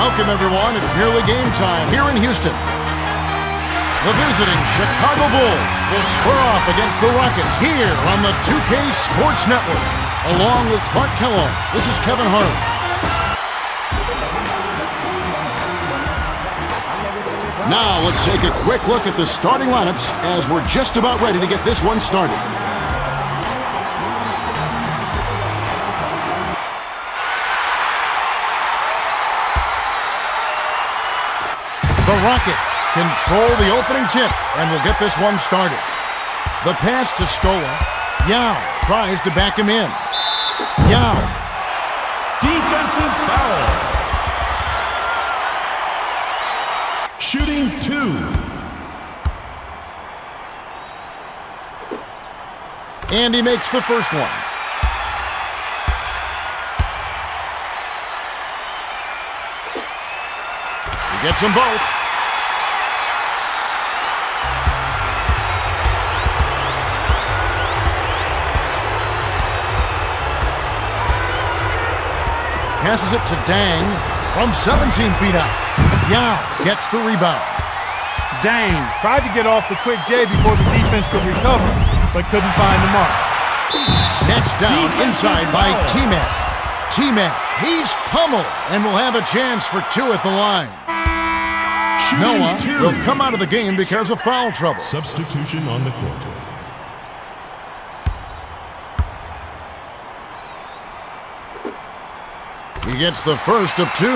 Welcome, everyone. It's nearly game time here in Houston. The visiting Chicago Bulls will square off against the Rockets here on the 2K Sports Network. Along with Clark Kellogg, this is Kevin Harlan. Now let's take a quick look at the starting lineups as we're just about ready to get this one started. The Rockets control the opening tip and will get this one started. The pass to Scola. Yao tries to back him in. Yao. Defensive foul. Shooting 2. And he makes the first one. He gets them both. Passes it to Dang from 17 feet out. Yao gets the rebound. Dang tried to get off the quick J before the defense could recover, but couldn't find the mark. Snatched down inside by T-Mac. T-Mac, he's pummeled and will have a chance for 2 at the line. Noah will come out of the game because of foul trouble. Substitution on the court. He gets the first of 2.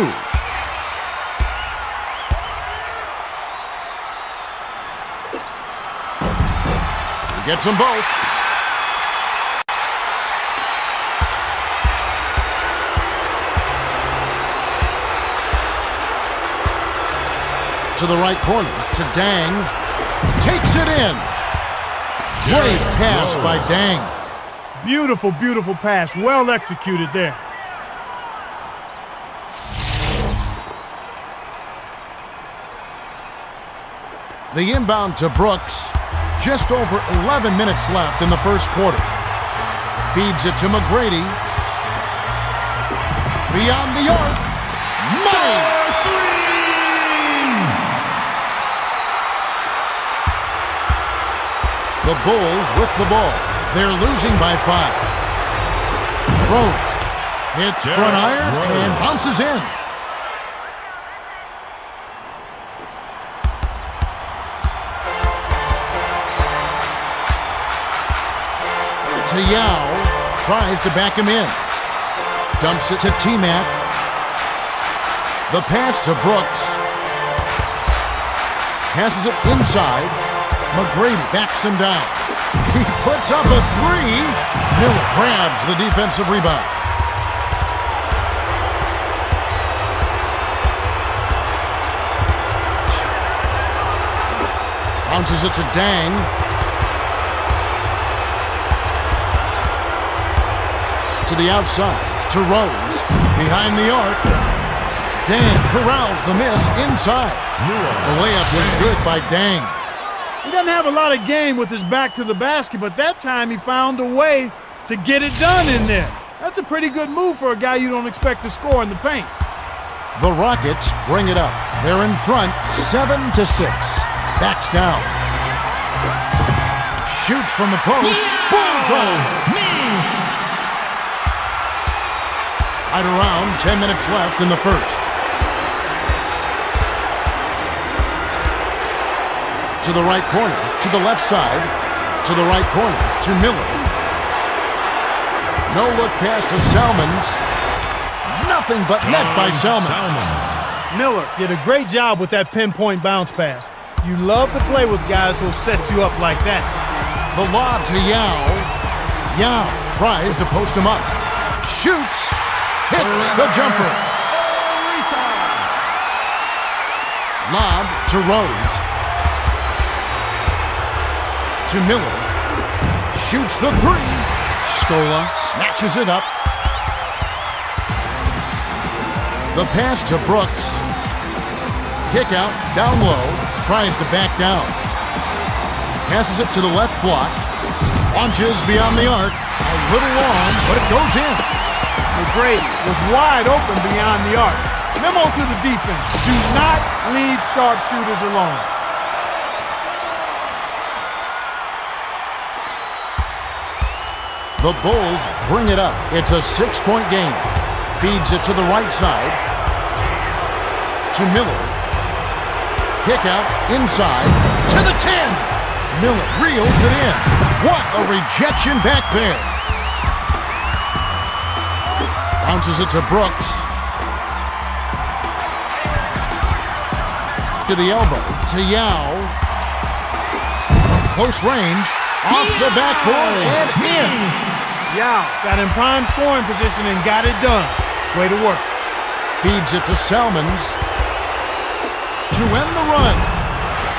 He gets them both. To the right corner, to Dang. Takes it in. Great pass by Dang. Beautiful, beautiful pass. Well executed there. The inbound to Brooks. Just over 11 minutes left in the first quarter. Feeds it to McGrady. Beyond the arc. Money! The Bulls with the ball. They're losing by 5. Rose hits front iron and bounces in. To Yao, tries to back him in. Dumps it to T-Mac. The pass to Brooks. Passes it inside. McGrady backs him down. He puts up a 3. Miller grabs the defensive rebound. Bounces it to Dang. To the outside, to Rose, behind the arc. Dang corrals the miss inside. The layup was good by Dang. He doesn't have a lot of game with his back to the basket, but that time he found a way to get it done in there. That's a pretty good move for a guy you don't expect to score in the paint. The Rockets bring it up. They're in front, 7-6. Backs down. Shoots from the post. Bullseye! Right around 10 minutes left in the first. To the right corner, to the left side, to the right corner, to Miller. No look pass to Salmons. Nothing but net by Salmons. Miller did a great job with that pinpoint bounce pass. You love to play with guys who'll set you up like that. The lob to Yao. Yao tries to post him up. Shoots. Hits the jumper. Lob to Rose. To Miller. Shoots the 3. Scola snatches it up. The pass to Brooks. Kick out, down low. Tries to back down. Passes it to the left block. Launches beyond the arc. A little long, but it goes in. McGrady was wide open beyond the arc. Memo to the defense. Do not leave sharpshooters alone. The Bulls bring it up. It's a 6-point game. Feeds it to the right side. To Miller. Kick out inside. To the 10. Miller reels it in. What a rejection back there. Bounces it to Brooks. To the elbow. To Yao. From close range. Off the backboard and in. Yao got in prime scoring position and got it done. Way to work. Feeds it to Salmons. To end the run.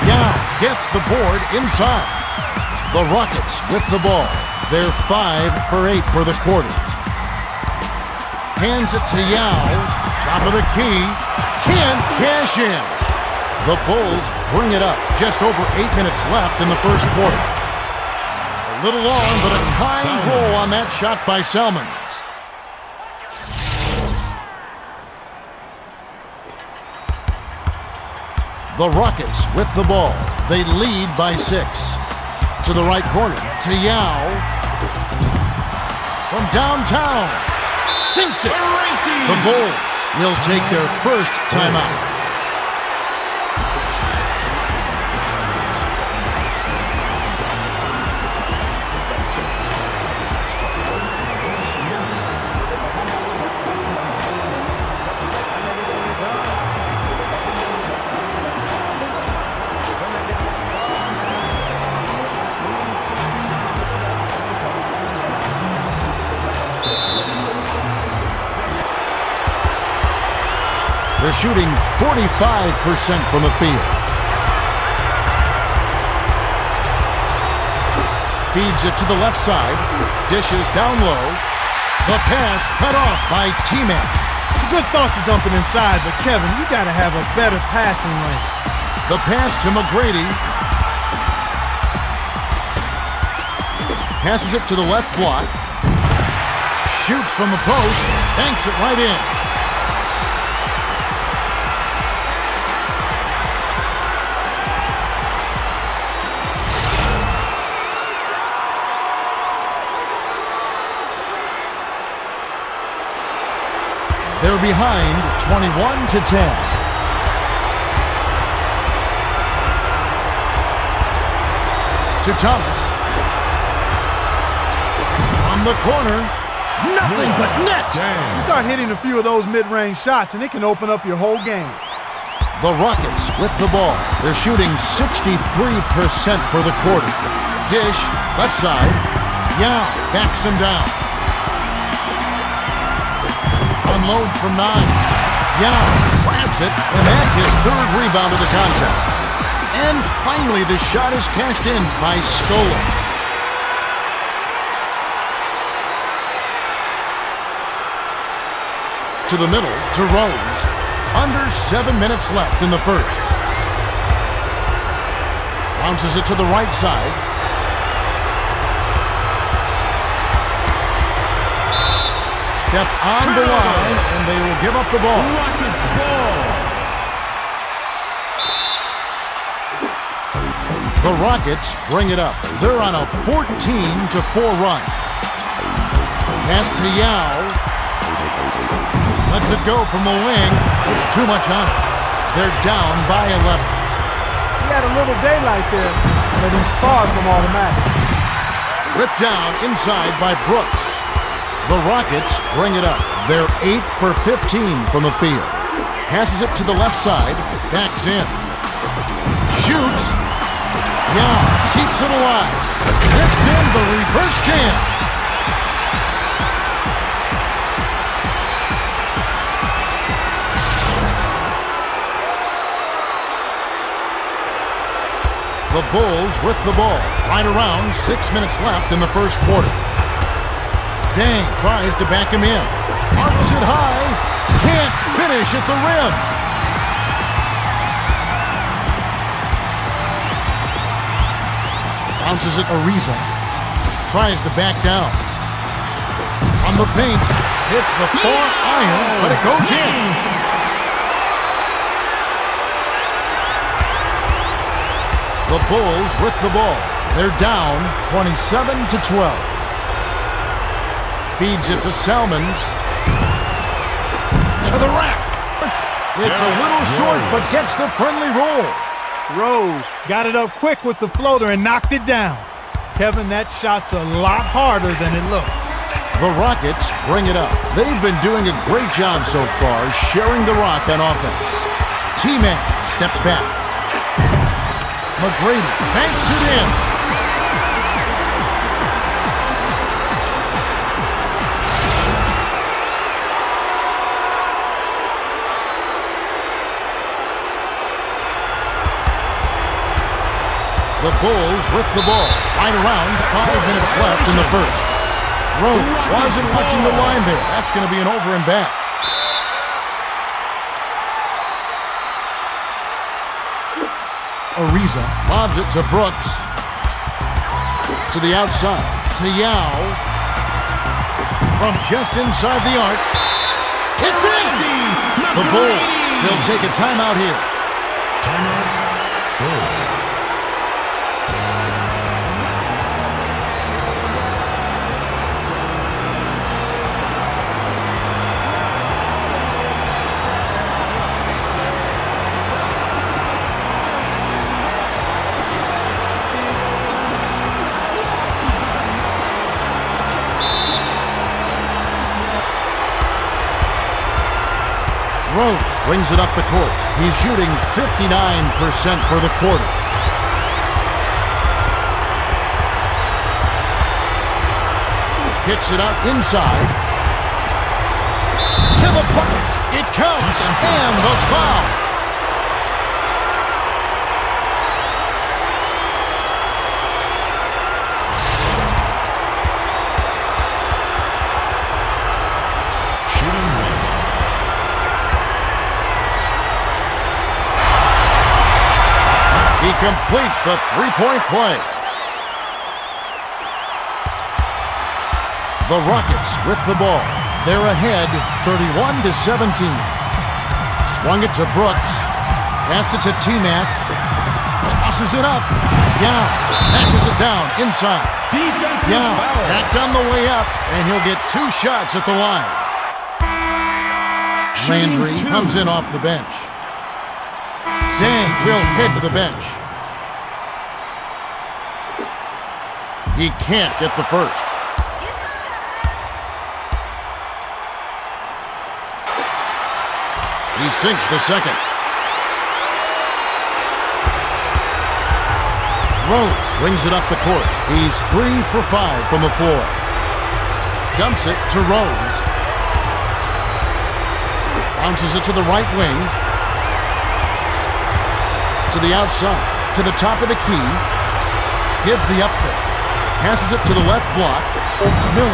Yao gets the board inside. The Rockets with the ball. They're 5 for 8 for the quarter. Hands it to Yao. Top of the key. Can't cash in. The Bulls bring it up. Just over 8 minutes left in the first quarter. A little long, but a kind roll on that shot by Salmons. The Rockets with the ball. They lead by 6. To the right corner. To Yao. From downtown. Sinks it. The Bulls will take their first timeout. They're shooting 45% from the field. Feeds it to the left side. Dishes down low. The pass cut off by T-Mac. It's a good thought to dump it inside, but Kevin, you got to have a better passing lane. The pass to McGrady. Passes it to the left block. Shoots from the post. Banks it right in. They're behind 21-10. To Thomas. From the corner. Nothing but net. You start hitting a few of those mid-range shots, and it can open up your whole game. The Rockets with the ball. They're shooting 63% for the quarter. Dish, left side. Yao backs him down. Unloads from 9. Yao grabs it, and that's his third rebound of the contest. And finally, the shot is cashed in by Scola. To the middle, to Rose. Under 7 minutes left in the first. Bounces it to the right side. Step on the line, and they will give up the ball. Rockets ball. The Rockets bring it up. They're on a 14-4 run. Pass to Yao. Lets it go from the wing. It's too much on it. They're down by 11. He had a little daylight there, but he's far from automatic. Ripped down inside by Brooks. The Rockets bring it up. They're 8 for 15 from the field. Passes it to the left side. Backs in. Shoots. Yao keeps it alive. Hits in the reverse jam. The Bulls with the ball. Right around 6 minutes left in the first quarter. Dang tries to back him in. Arcs it high. Can't finish at the rim. Bounces it Ariza. Tries to back down. On the paint. Hits the 4-iron, but it goes in. The Bulls with the ball. They're down 27-12. Feeds it to Salmons. To the rack. It's a little short, but gets the friendly roll. Rose got it up quick with the floater and knocked it down. Kevin, that shot's a lot harder than it looks. The Rockets bring it up. They've been doing a great job so far sharing the rock on offense. T-Man steps back. McGrady banks it in. The Bulls with the ball. Right around 5 minutes left in the first. Rose wasn't touching the line there. That's going to be an over and back. Ariza lobs it to Brooks. To the outside. To Yao. From just inside the arc. It's in! The Bulls. They'll take a timeout here. Timeout. Bulls. Rose brings it up the court. He's shooting 59% for the quarter. Kicks it out inside. To the bucket. It counts. And the foul. He completes the three-point play. The Rockets with the ball. They're ahead 31-17. Swung it to Brooks. Passed it to T-Mac. Tosses it up. Yao snatches it down inside. Defensive Yao foul. back on the way up, and he'll get 2 shots at the line. Landry comes in off the bench. Dang will head to the bench. He can't get the first. He sinks the second. Rose wings it up the court. He's 3 for 5 from the floor. Dumps it to Rose. Bounces it to the right wing. To the outside, to the top of the key, gives the up fake, passes it to the left block. Miller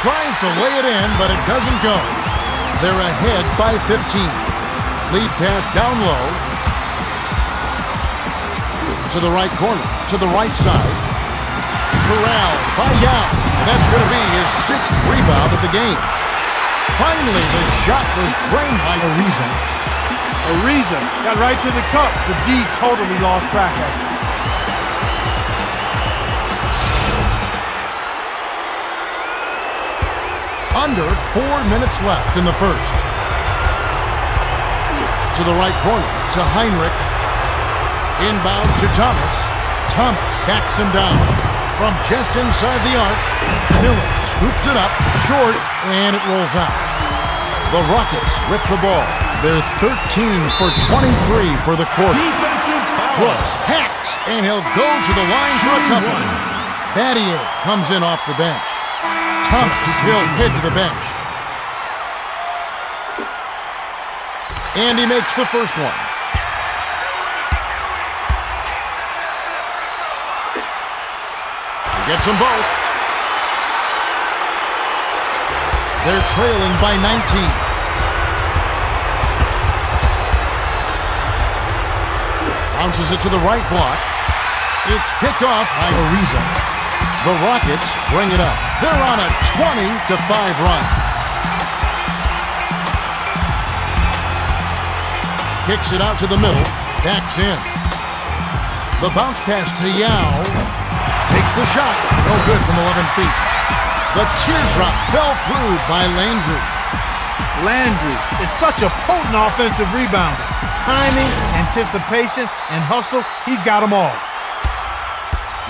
tries to lay it in, but it doesn't go. They're ahead by 15. Lead pass down low. To the right corner, to the right side. Corralled by Yao. And that's going to be his 6th rebound of the game. Finally, the shot was drained by Ariza. Ariza got right to the cup. The D totally lost track of it. Under 4 minutes left in the first. To the right corner, to Heinrich. Inbound to Thomas. Thomas backs him down. From just inside the arc, Miller scoops it up, short, and it rolls out. The Rockets with the ball. They're 13 for 23 for the quarter. Defensive foul. Brooks hacks, and he'll go to the line for a couple. Battier comes in off the bench. Thomas will head to the bench. And he makes the first one. He gets them both. They're trailing by 19. Bounces it to the right block. It's picked off by Ariza. The Rockets bring it up. They're on a 20-5 run. Kicks it out to the middle. Backs in. The bounce pass to Yao. Takes the shot. No good from 11 feet. The teardrop fell through by Landry. Landry is such a potent offensive rebounder. Timing, anticipation, and hustle, he's got them all.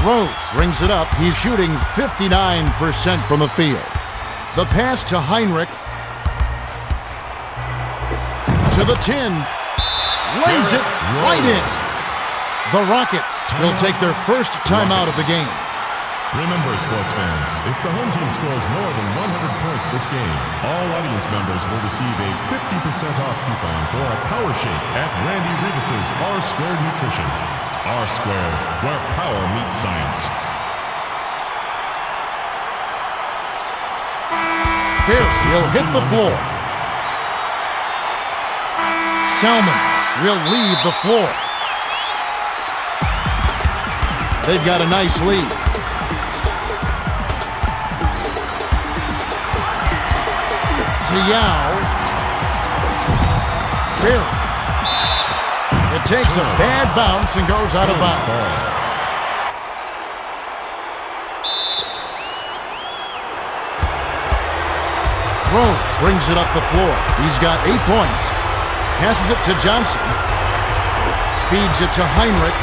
Rose rings it up. He's shooting 59% from the field. The pass to Heinrich. To the 10. Lays it right in. The Rockets will take their first timeout of the game. Remember, sports fans, if the home team scores more than 100 points this game, all audience members will receive a 50% off coupon for a power shake at Randy Rivas' R-Squared Nutrition. R-Squared, where power meets science. Pierce will hit the floor. Salmons will leave the floor. They've got a nice lead. To Yao. Barry. It takes a bad bounce and goes out of bounds. Rose brings it up the floor. He's got 8 points. Passes it to Johnson. Feeds it to Heinrich.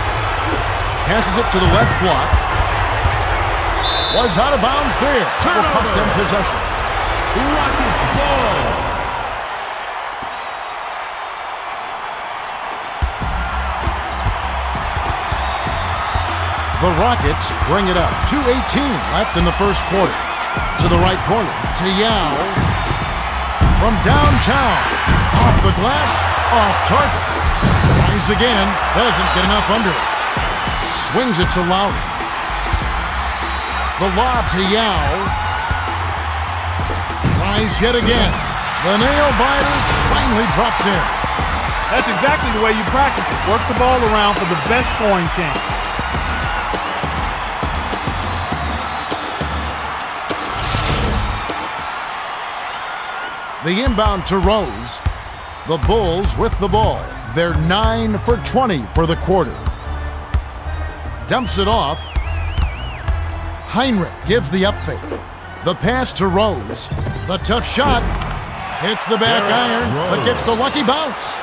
Passes it to the left block. Was out of bounds there. Will cost them possession. Rockets ball. The Rockets bring it up. 2:18 left in the first quarter. To the right corner. To Yao. From downtown. Off the glass. Off target. Tries again. Doesn't get enough under it. Swings it to Lowry. The lob to Yao. Tries yet again. The nail-biter finally drops in. That's exactly the way you practice it. Work the ball around for the best scoring chance. The inbound to Rose. The Bulls with the ball. They're 9 for 20 for the quarter. Dumps it off. Heinrich gives the up fake. The pass to Rose. The tough shot. Hits the back iron, but gets the lucky bounce.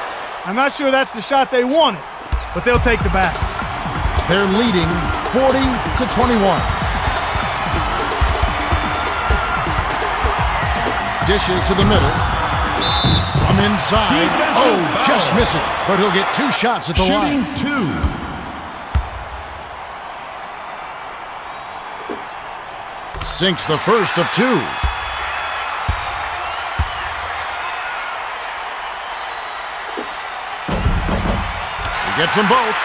I'm not sure that's the shot they wanted, but they'll take the back. They're leading 40-21. Dishes to the middle. From inside. Oh, just misses, but he'll get 2 shots at the line. Shooting 2. Sinks the first of 2. He gets them both.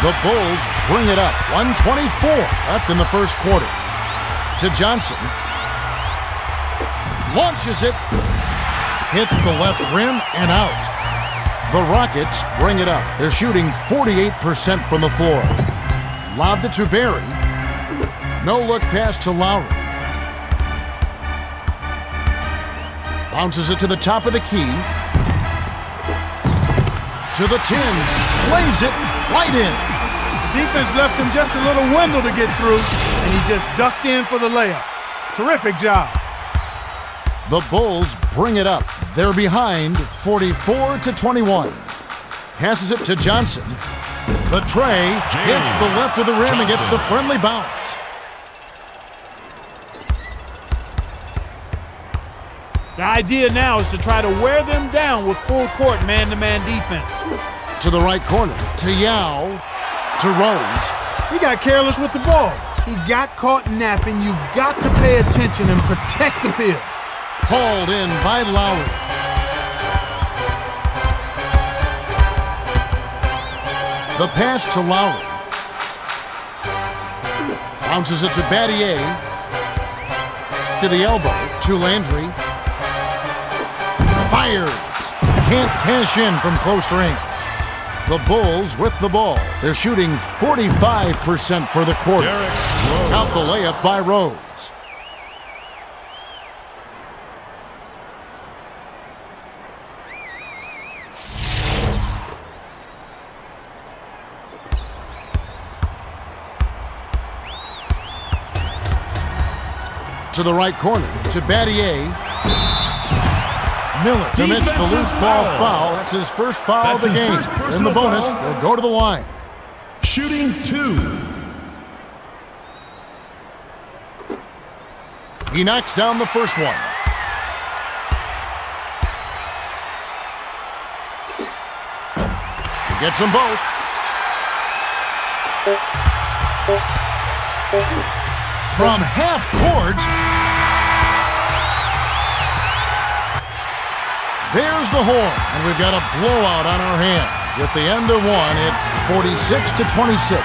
The Bulls bring it up. 1:24 left in the first quarter. To Johnson. Launches it. Hits the left rim and out. The Rockets bring it up. They're shooting 48% from the floor. Lobbed it to Barry. No look pass to Lowry. Bounces it to the top of the key. To the 10. Lays it right in. The defense left him just a little window to get through, and he just ducked in for the layup. Terrific job. The Bulls bring it up. They're behind 44-21. Passes it to Johnson. The tray hits the left of the rim and gets the friendly bounce. The idea now is to try to wear them down with full court man-to-man defense. To the right corner. To Yao. To Rose. He got careless with the ball. He got caught napping. You've got to pay attention and protect the field. Hauled in by Lowry. The pass to Lowry. Bounces it to Battier. To the elbow. To Landry. Fires. Can't cash in from close range. The Bulls with the ball. They're shooting 45% for the quarter. Out the layup by Rose. To the right corner, to Battier. Miller commits the loose ball foul. That's his first foul of the game. In the bonus, they'll go to the line. Shooting 2. He knocks down the first one. He gets them both. From half court. There's the horn, and we've got a blowout on our hands. At the end of one, it's 46-26.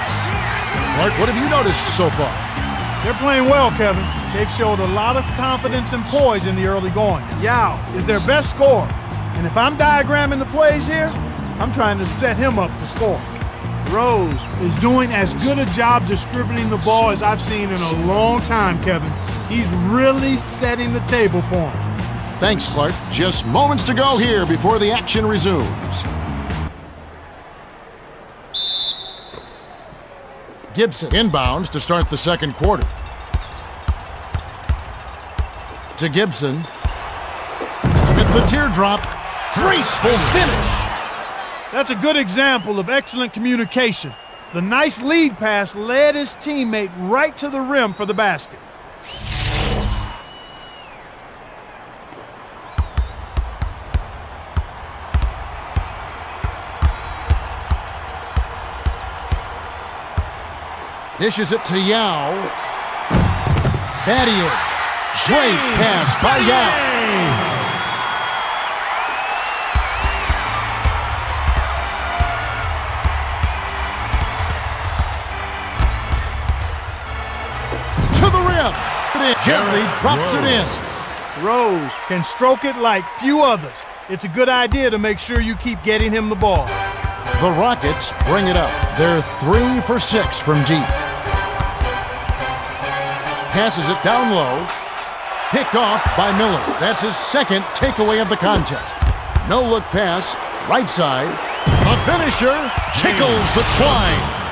Clark, what have you noticed so far? They're playing well, Kevin. They've showed a lot of confidence and poise in the early going. Yao is their best scorer, and if I'm diagramming the plays here, I'm trying to set him up to score. Rose is doing as good a job distributing the ball as I've seen in a long time, Kevin. He's really setting the table for him. Thanks, Clark. Just moments to go here before the action resumes. Gibson inbounds to start the second quarter. To Gibson. With the teardrop. Graceful finish. That's a good example of excellent communication. The nice lead pass led his teammate right to the rim for the basket. Dishes it to Yao. Battier. Great pass by Yao. To the rim. Gently drops it in. Rose can stroke it like few others. It's a good idea to make sure you keep getting him the ball. The Rockets bring it up. They're 3 for 6 from deep. Passes it down low. Picked off by Miller. That's his second takeaway of the contest. No look pass. Right side. The finisher tickles the twine.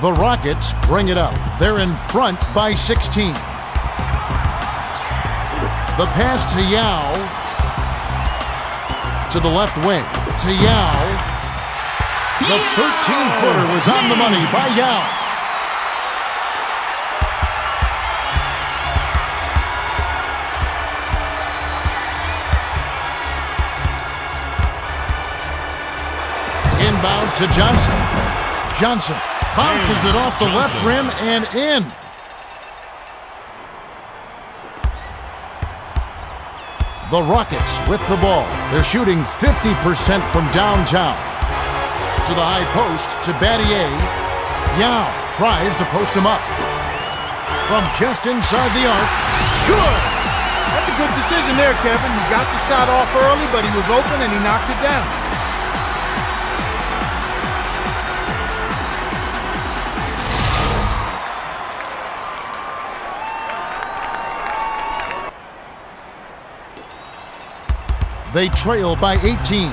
The Rockets bring it up. They're in front by 16. The pass to Yao. To the left wing. To Yao. The 13-footer was on the money by Yao. Inbounds to Johnson. Johnson bounces it off the left rim and in. The Rockets with the ball. They're shooting 50% from downtown. To the high post, to Battier. Yao tries to post him up. From just inside the arc. Good! That's a good decision there, Kevin. He got the shot off early, but he was open and he knocked it down. They trail by 18.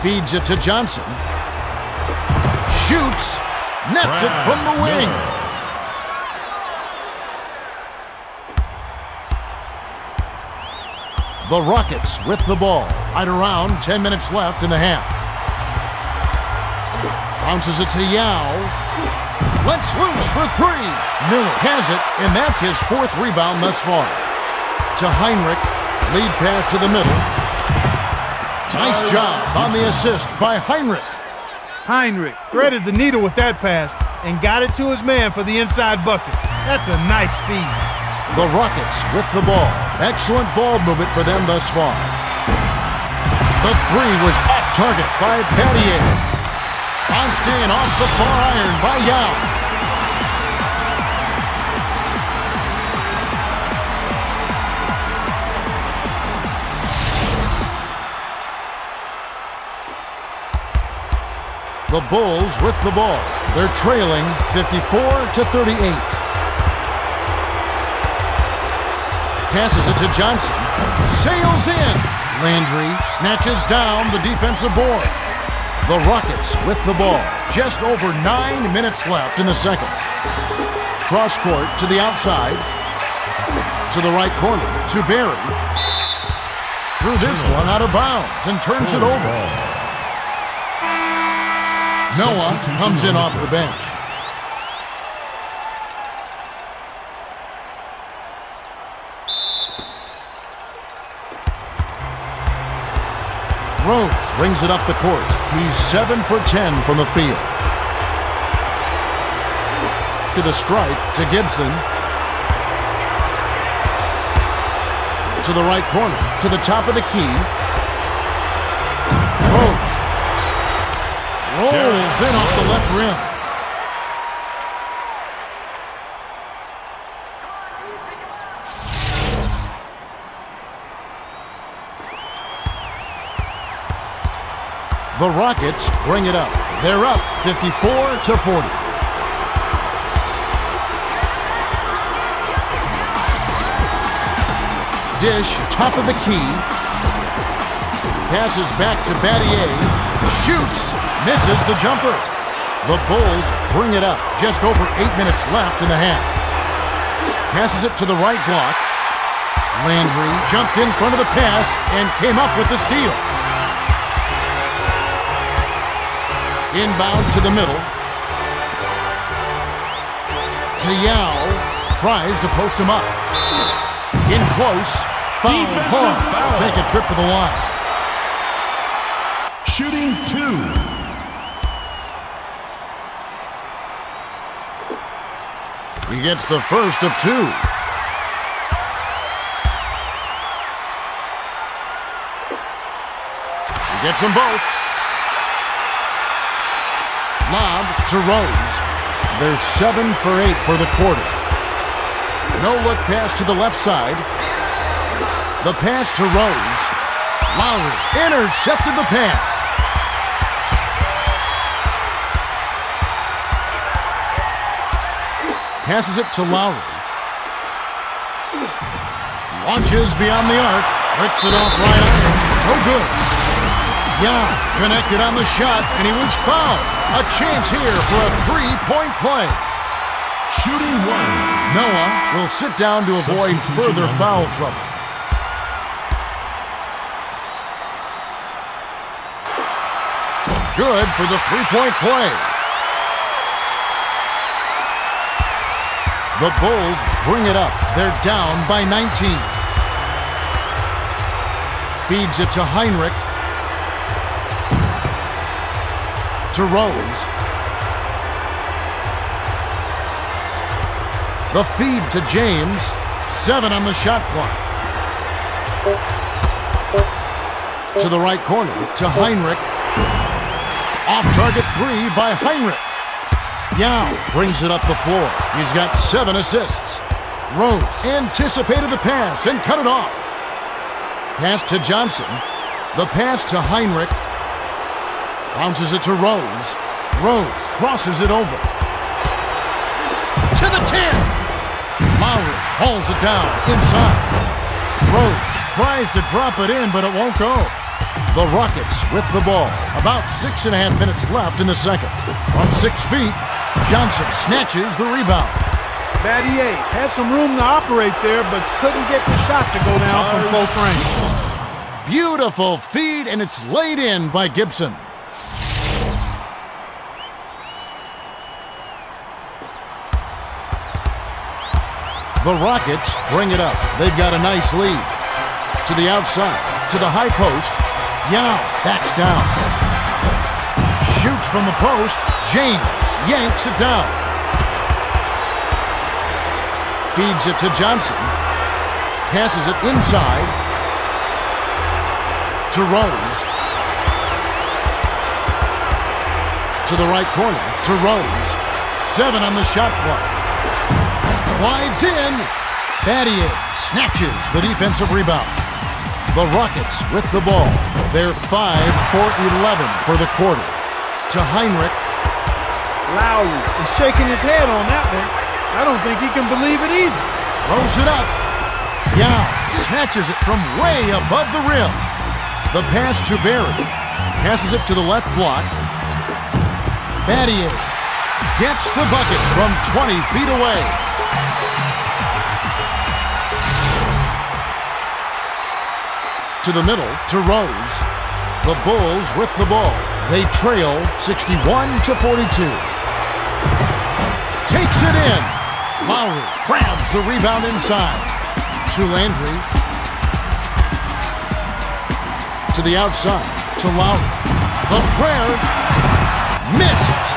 Feeds it to Johnson. Shoots. Nets it from the wing. The Rockets with the ball. Right around 10 minutes left in the half. Bounces it to Yao. Lets loose for three. Miller has it, and that's his fourth rebound thus far. To Heinrich. Lead pass to the middle. Nice job on the assist by Heinrich. Heinrich threaded the needle with that pass and got it to his man for the inside bucket. That's a nice feed. The Rockets with the ball. Excellent ball movement for them thus far. The three was off target by Battier. Onstein off the far iron by Yao. The Bulls with the ball. They're trailing 54-38. Passes it to Johnson. sails in. Landry snatches down the defensive board. The Rockets with the ball. Just over 9 minutes left in the second. Cross court to the outside. To the right corner. To Barry. Threw this one out of bounds and turns it over. Noah comes in off the bench. Rose brings it up the court. He's 7 for 10 from the field. To the stripe, to Gibson. To the right corner, to the top of the key. Rose rolls in off the left rim. The Rockets bring it up. They're up 54-40. Dish, top of the key. Passes back to Battier. Shoots. Misses the jumper. The Bulls bring it up. Just over 8 minutes left in the half. Passes it to the right block. Landry jumped in front of the pass and came up with the steal. Inbounds to the middle. To Yao. Tries to post him up. In close. Foul. Hard. Take a trip to the line. Shooting 2. He gets the first of 2. He gets them both. Lob to Rose. They're 7 for 8 for the quarter. No look pass to the left side. The pass to Rose. Lowry intercepted the pass. Passes it to Lowry. Launches beyond the arc. Rips it off right on. No good. Young connected on the shot, and he was fouled. A chance here for a three-point play. Shooting 1. Noah will sit down to avoid further foul trouble. Good for the three-point play. The Bulls bring it up. They're down by 19. Feeds it to Heinrich. To Rose. The feed to James. 7 on the shot clock. To the right corner. To Heinrich. Off-target 3 by Heinrich. Yao brings it up the floor. He's got 7 assists. Rose anticipated the pass and cut it off. Pass to Johnson. The pass to Heinrich. Bounces it to Rose. Rose crosses it over. To the 10. Lowry hauls it down inside. Rose tries to drop it in, but it won't go. The Rockets with the ball. About 6.5 minutes left in the second. From 6 feet, Johnson snatches the rebound. Battier had some room to operate there, but couldn't get the shot to go down from close range. Beautiful feed, and it's laid in by Gibson. The Rockets bring it up. They've got a nice lead. To the outside, to the high post. Yao backs down. Shoots from the post. James yanks it down. Feeds it to Johnson. Passes it inside. To Rose. To the right corner. To Rose. 7 on the shot clock. Glides in. Battier snatches the defensive rebound. The Rockets with the ball. They're 5 for 11 for the quarter. To Heinrich. Lowry is shaking his head on that one. I don't think he can believe it either. Throws it up. Yao snatches it from way above the rim. The pass to Barry. Passes it to the left block. Battier gets the bucket from 20 feet away. To the middle, to Rose. The Bulls with the ball. They trail 61-42. Takes it in. Lowry grabs the rebound inside. To Landry. To the outside. To Lowry. The prayer missed.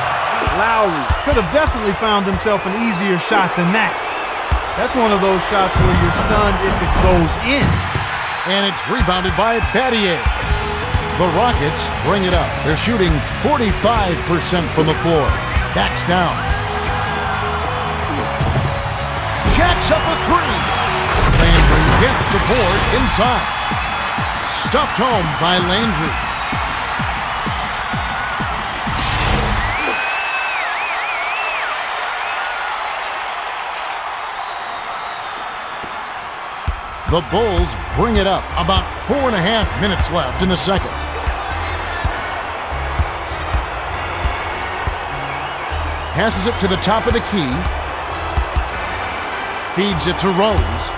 Lowry could have definitely found himself an easier shot than that. That's one of those shots where you're stunned if it goes in. And it's rebounded by Battier. The Rockets bring it up. They're shooting 45% from the floor. Backs down. Jacks up a three. Landry gets the board inside. Stuffed home by Landry. The Bulls bring it up. About 4.5 minutes left in the second. Passes it to the top of the key. Feeds it to Rose.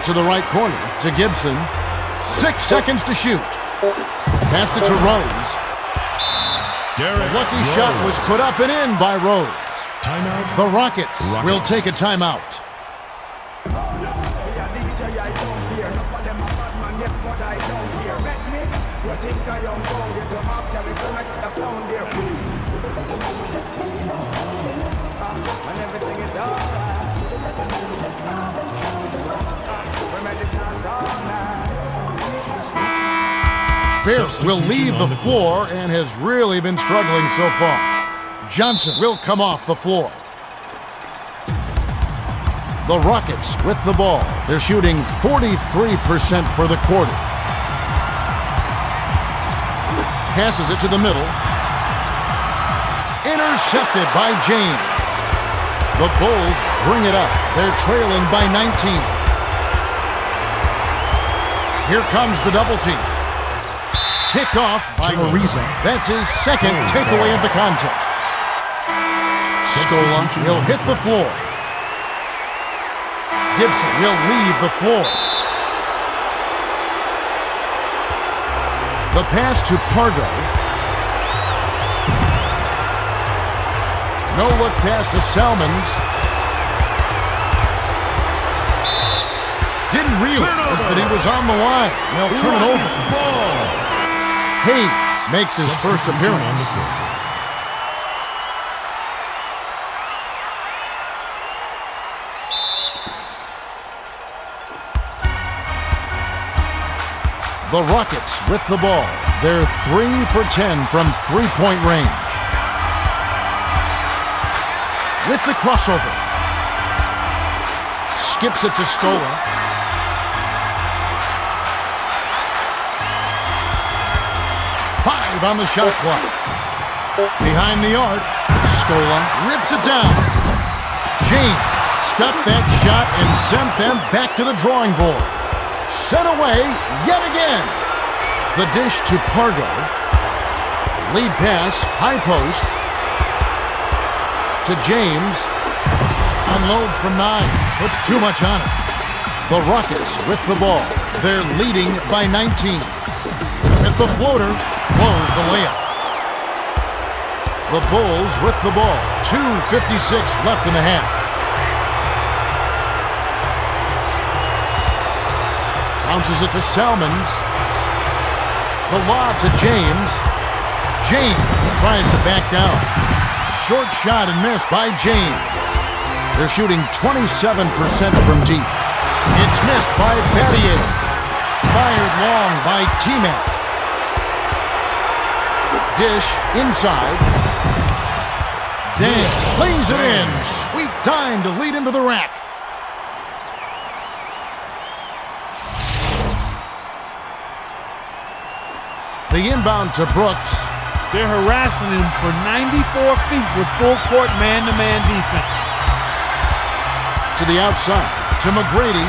To the right corner, to Gibson. 6 seconds to shoot. Passed it to Rose. Derrick Lucky Rose. shot was put up and in by Rose. Timeout. The Rockets will take a timeout. Pierce will leave the floor and has really been struggling so far. Johnson will come off the floor. The Rockets with the ball. They're shooting 43% for the quarter. Passes it to the middle. Intercepted by James. The Bulls bring it up. They're trailing by 19. Here comes the double team. Picked off by Ariza. That's his second takeaway of the contest. Scola will hit the floor. Gibson will leave the floor. The pass to Pargo. No look pass to Salmons. Didn't realize that he was on the line. They'll turn it over. Hayes makes his first appearance. The Rockets with the ball. They're 3 for 10 from three-point range. With the crossover. Skips it to Scola. On the shot clock. Behind the arc, Scola rips it down. James stopped that shot and sent them back to the drawing board. Set away yet again. The dish to Pargo. Lead pass, high post. To James. Unload from 9. Puts too much on it. The Rockets with the ball. They're leading by 19. With the floater. Blows the layup. The Bulls with the ball. 2:56 left in the half. Bounces it to Salmons. The lob to James. James tries to back down. Short shot and missed by James. They're shooting 27% from deep. It's missed by Battier. Fired long by T-Mac. Dish inside. Dang lays it in. Sweet time to lead into the rack. The inbound to Brooks. They're harassing him for 94 feet with full court man-to-man defense. To the outside. to McGrady.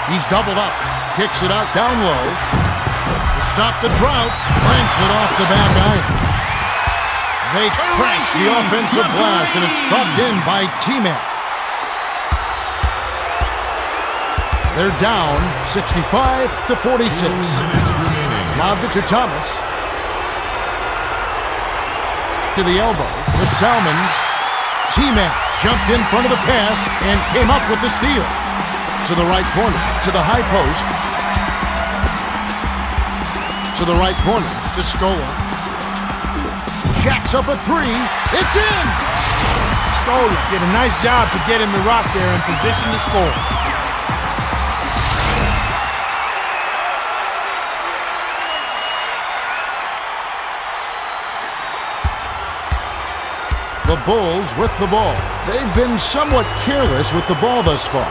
He's doubled up. Kicks it out down low. To stop the drought. Cranks it off the back iron. They crash the offensive glass, and it's dropped in by T-Mac. They're down 65-46. Lobbed it to Thomas. To the elbow. To Salmons. T-Mac jumped in front of the pass and came up with the steal. To the right corner. To the high post. To the right corner. To Scola. Jacks up a three. It's in! Scola did a nice job to get him to rock there and position to score. The Bulls with the ball. They've been somewhat careless with the ball thus far.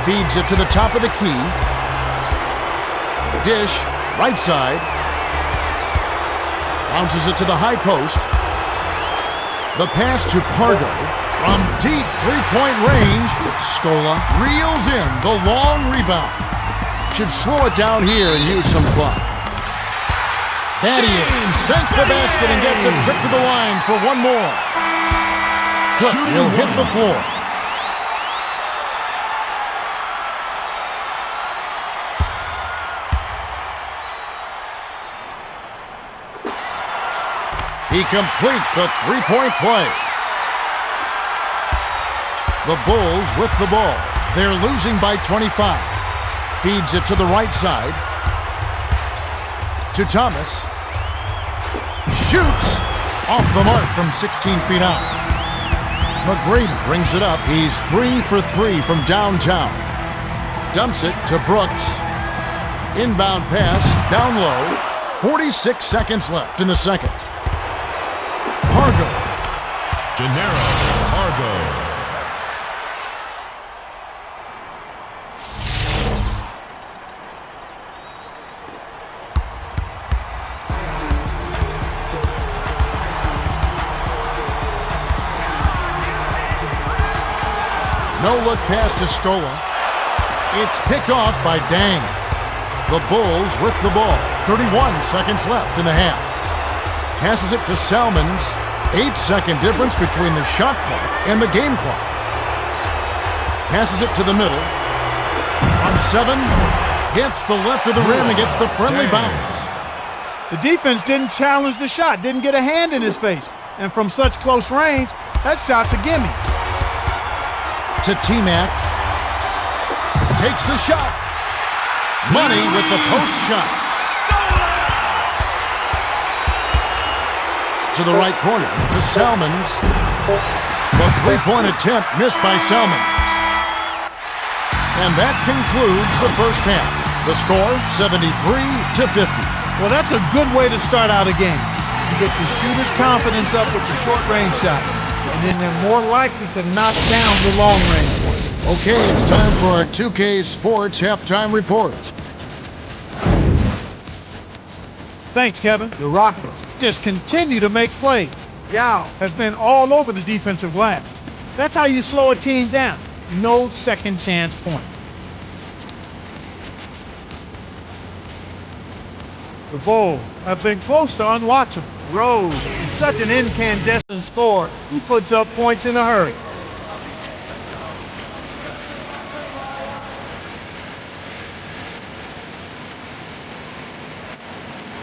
Feeds it to the top of the key. Dish, right side. Bounces it to the high post. The pass to Pargo. From deep three-point range, Scola reels in the long rebound. Should slow it down here and use some clock. Battier sent the basket and gets a trip to the line for one more. Cook will hit the floor. He completes the three-point play. The Bulls with the ball. They're losing by 25. Feeds it to the right side. To Thomas. Shoots off the mark from 16 feet out. McGrady brings it up. He's 3 for 3 from downtown. Dumps it to Brooks. Inbound pass down low. 46 seconds left in the second. Pargo. Gennaro Pargo. No-look pass to Scola. It's picked off by Dang. The Bulls with the ball. 31 seconds left in the half. Passes it to Salmons. 8-second difference between the shot clock and the game clock. Passes it to the middle. On 7. Hits the left of the rim and gets the friendly bounce. The defense didn't challenge the shot, didn't get a hand in his face. And from such close range, that shot's a gimme. To T-Mac. Takes the shot. Money with the post shot. To the right corner. To Salmons. The three-point attempt missed by Salmons. And that concludes the first half. The score, 73-50. Well, that's a good way to start out a game. You get your shooter's confidence up with your short-range shot. And then they're more likely to knock down the long-range one. Okay, it's time for our 2K Sports halftime report. Thanks, Kevin. The Rockets just continue to make plays. Yao has been all over the defensive glass. That's how you slow a team down. No second chance point. The Bulls have been close to unwatchable. Rose is such an incandescent scorer. He puts up points in a hurry.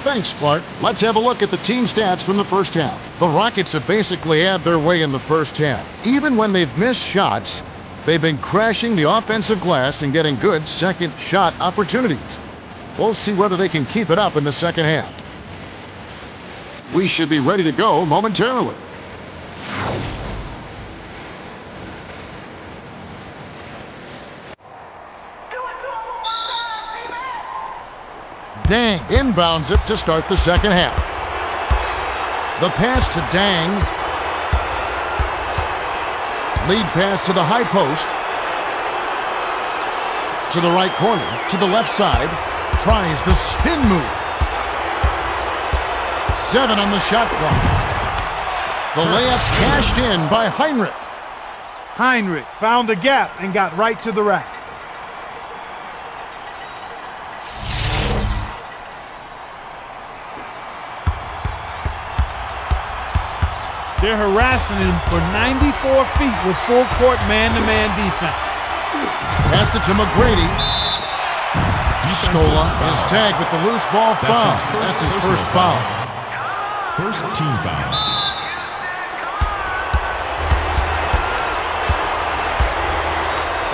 Thanks, Clark. Let's have a look at the team stats from the first half. The Rockets have basically had their way in the first half. Even when they've missed shots, they've been crashing the offensive glass and getting good second shot opportunities. We'll see whether they can keep it up in the second half. We should be ready to go momentarily. Dang inbounds it to start the second half. The pass to Dang. Lead pass to the high post. To the right corner, to the left side. Tries the spin move. 7 on the shot clock. The layup cashed in by Heinrich. Heinrich found the gap and got right to the rack. They're harassing him for 94 feet with full court man-to-man defense. Passed it to McGrady. Scola is tagged with the loose ball foul. That's his first foul. First team foul.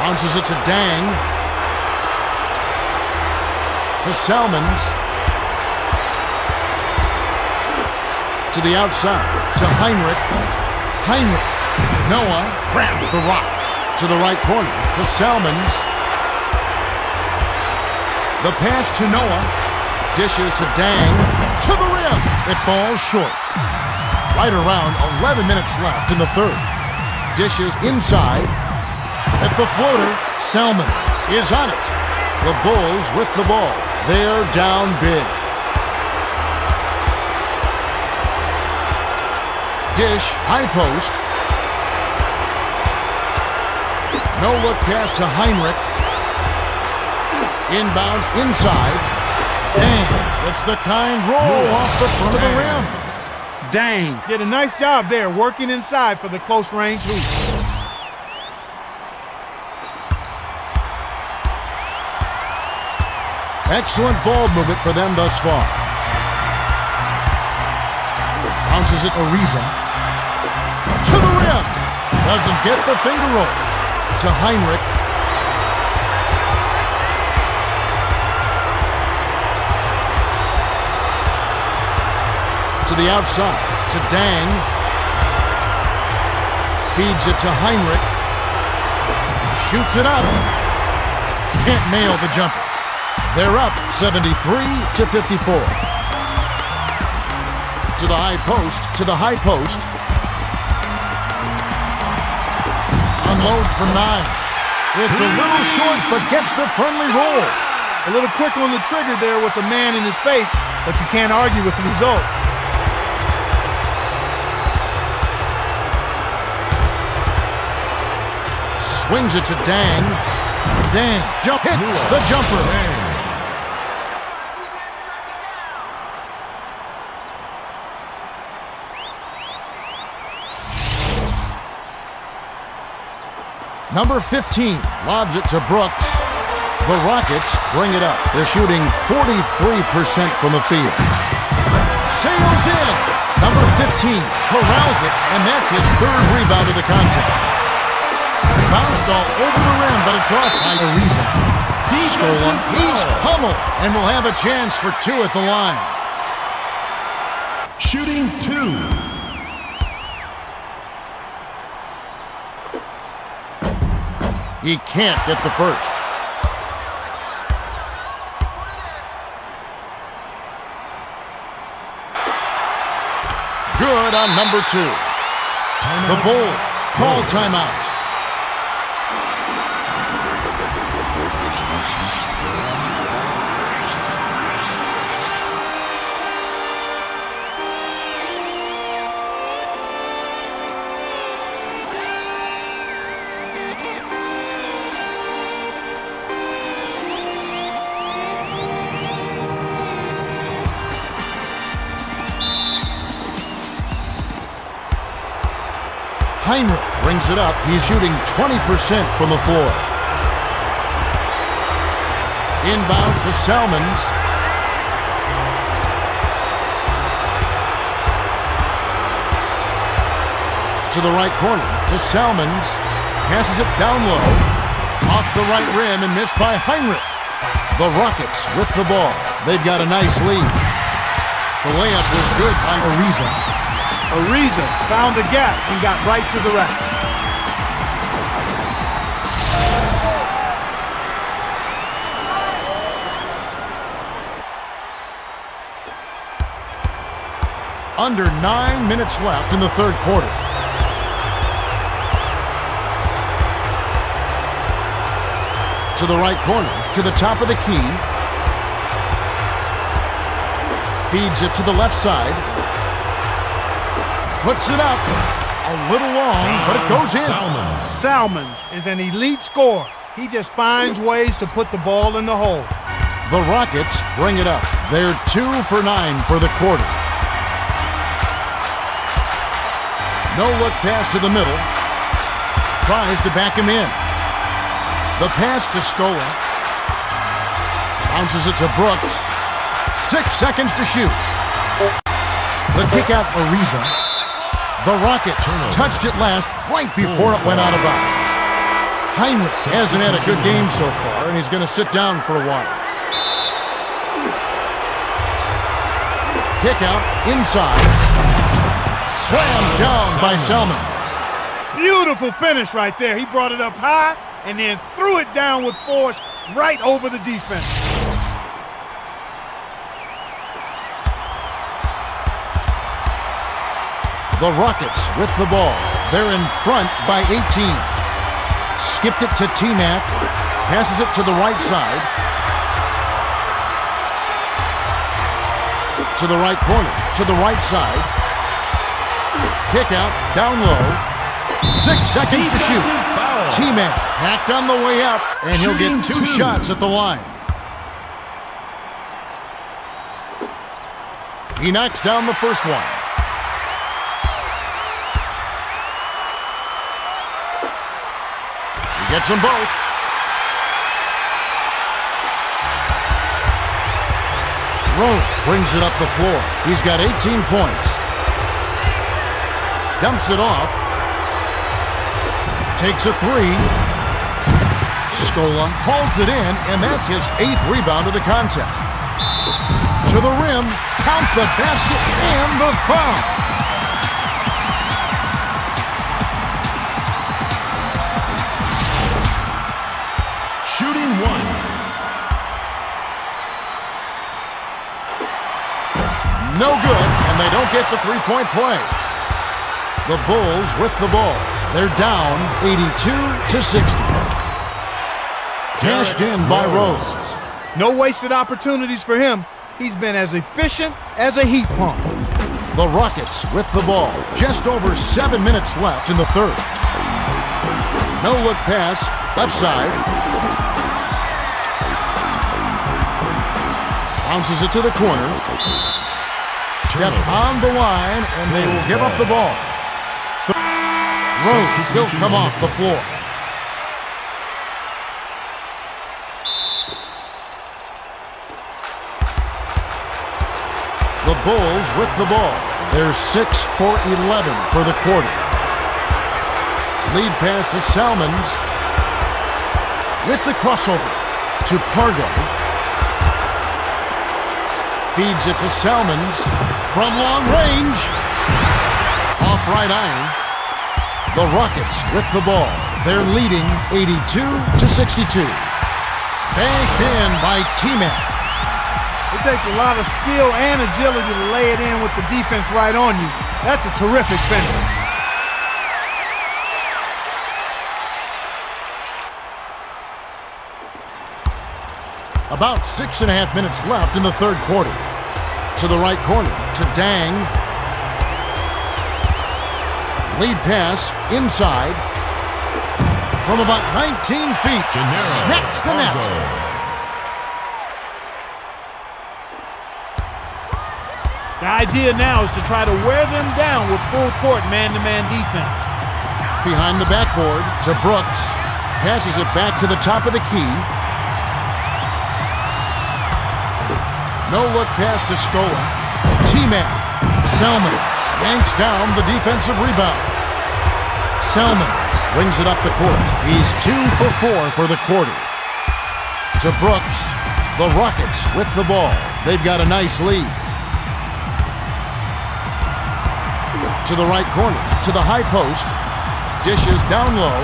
Bounces it to Dang. To Salmons. To the outside. To Heinrich. Heinrich. Noah grabs the rock. To the right corner. To Salmons. The pass to Noah. Dishes to Dang. To the rim. It falls short. Right around 11 minutes left in the third. Dishes inside. At the floater, Salmons is on it. The Bulls with the ball. They're down big. Dish, high post. No look pass to Heinrich. Inbounds inside. Dang, it's the kind roll off the front of the rim. Dang, did a nice job there working inside for the close range hoop. Excellent ball movement for them thus far. Bounces it Ariza. To the rim. Doesn't get the finger roll. To Heinrich. To the outside. To Dang. Feeds it to Heinrich. Shoots it up. Can't nail the jumper. They're up 73-54. To the high post, to the high post. Unloads from 9. It's a little short, but gets the friendly roll. A little quick on the trigger there with the man in his face, but you can't argue with the results. Swings it to Dang. Dang hits the jumper. Number 15 lobs it to Brooks. The Rockets bring it up. They're shooting 43% from the field. Sails in. Number 15 corrals it, and that's his third rebound of the contest. Bounced all over the rim, but it's off by Ariza. Scola, he's pummeled, and will have a chance for 2 at the line. Shooting 2. He can't get the first. Good on number 2. The Bulls call timeout. Heinrich brings it up. He's shooting 20% from the floor. Inbounds to Salmons. To the right corner, to Salmons. Passes it down low. Off the right rim and missed by Heinrich. The Rockets with the ball. They've got a nice lead. The layup was good by Ariza. Ariza found the gap and got right to the rack. Under 9 minutes left in the third quarter. To the right corner, to the top of the key. Feeds it to the left side. Puts it up. A little long, but it goes in. Salmons is an elite scorer. He just finds ways to put the ball in the hole. The Rockets bring it up. They're 2 for 9 for the quarter. No-look pass to the middle. Tries to back him in. The pass to Scola. Bounces it to Brooks. 6 seconds to shoot. The kick out Ariza. The Rockets touched it last right before it went out of bounds. Heinrich hasn't had a good game so far, and he's going to sit down for a while. Kick out inside. Slammed down by Salmons. Beautiful finish right there. He brought it up high and then threw it down with force right over the defense. The Rockets with the ball. They're in front by 18. Skipped it to T-Mac. Passes it to the right side. To the right corner. To the right side. Kick out. Down low. 6 seconds to shoot. T-Mac hacked on the way up, and he'll get 2 shots at the line. He knocks down the first one. He gets them both. Rose brings it up the floor. He's got 18 points. Dumps it off. Takes a 3. Scola holds it in, and that's his 8th rebound of the contest. To the rim, count the basket and the foul. Shooting 1. No good, and they don't get the three-point play. The Bulls with the ball. They're down 82-60. Cashed in by Rose. No wasted opportunities for him. He's been as efficient as a heat pump. The Rockets with the ball. Just over 7 minutes left in the third. No-look pass, left side. Bounces it to the corner. Step on the line, and they will give up the ball. Rose still come off the floor. The Bulls with the ball. They're 6 for 11 for the quarter. Lead pass to Salmons. With the crossover to Pargo. Feeds it to Salmons from long range. Off right iron. The Rockets with the ball. They're leading 82-62. Banked in by T-Mac. It takes a lot of skill and agility to lay it in with the defense right on you. That's a terrific finish. About 6.5 minutes left in the third quarter. To the right corner, to Dang. Lead pass inside. From about 19 feet. Snaps the net. The idea now is to try to wear them down with full court man-to-man defense. Behind the backboard to Brooks. Passes it back to the top of the key. No-look pass to Scola. T-Mac. Salmons yanks down the defensive rebound. Salmons brings it up the court. He's 2 for 4 for the quarter. To Brooks. The Rockets with the ball. They've got a nice lead. To the right corner. To the high post. Dishes down low.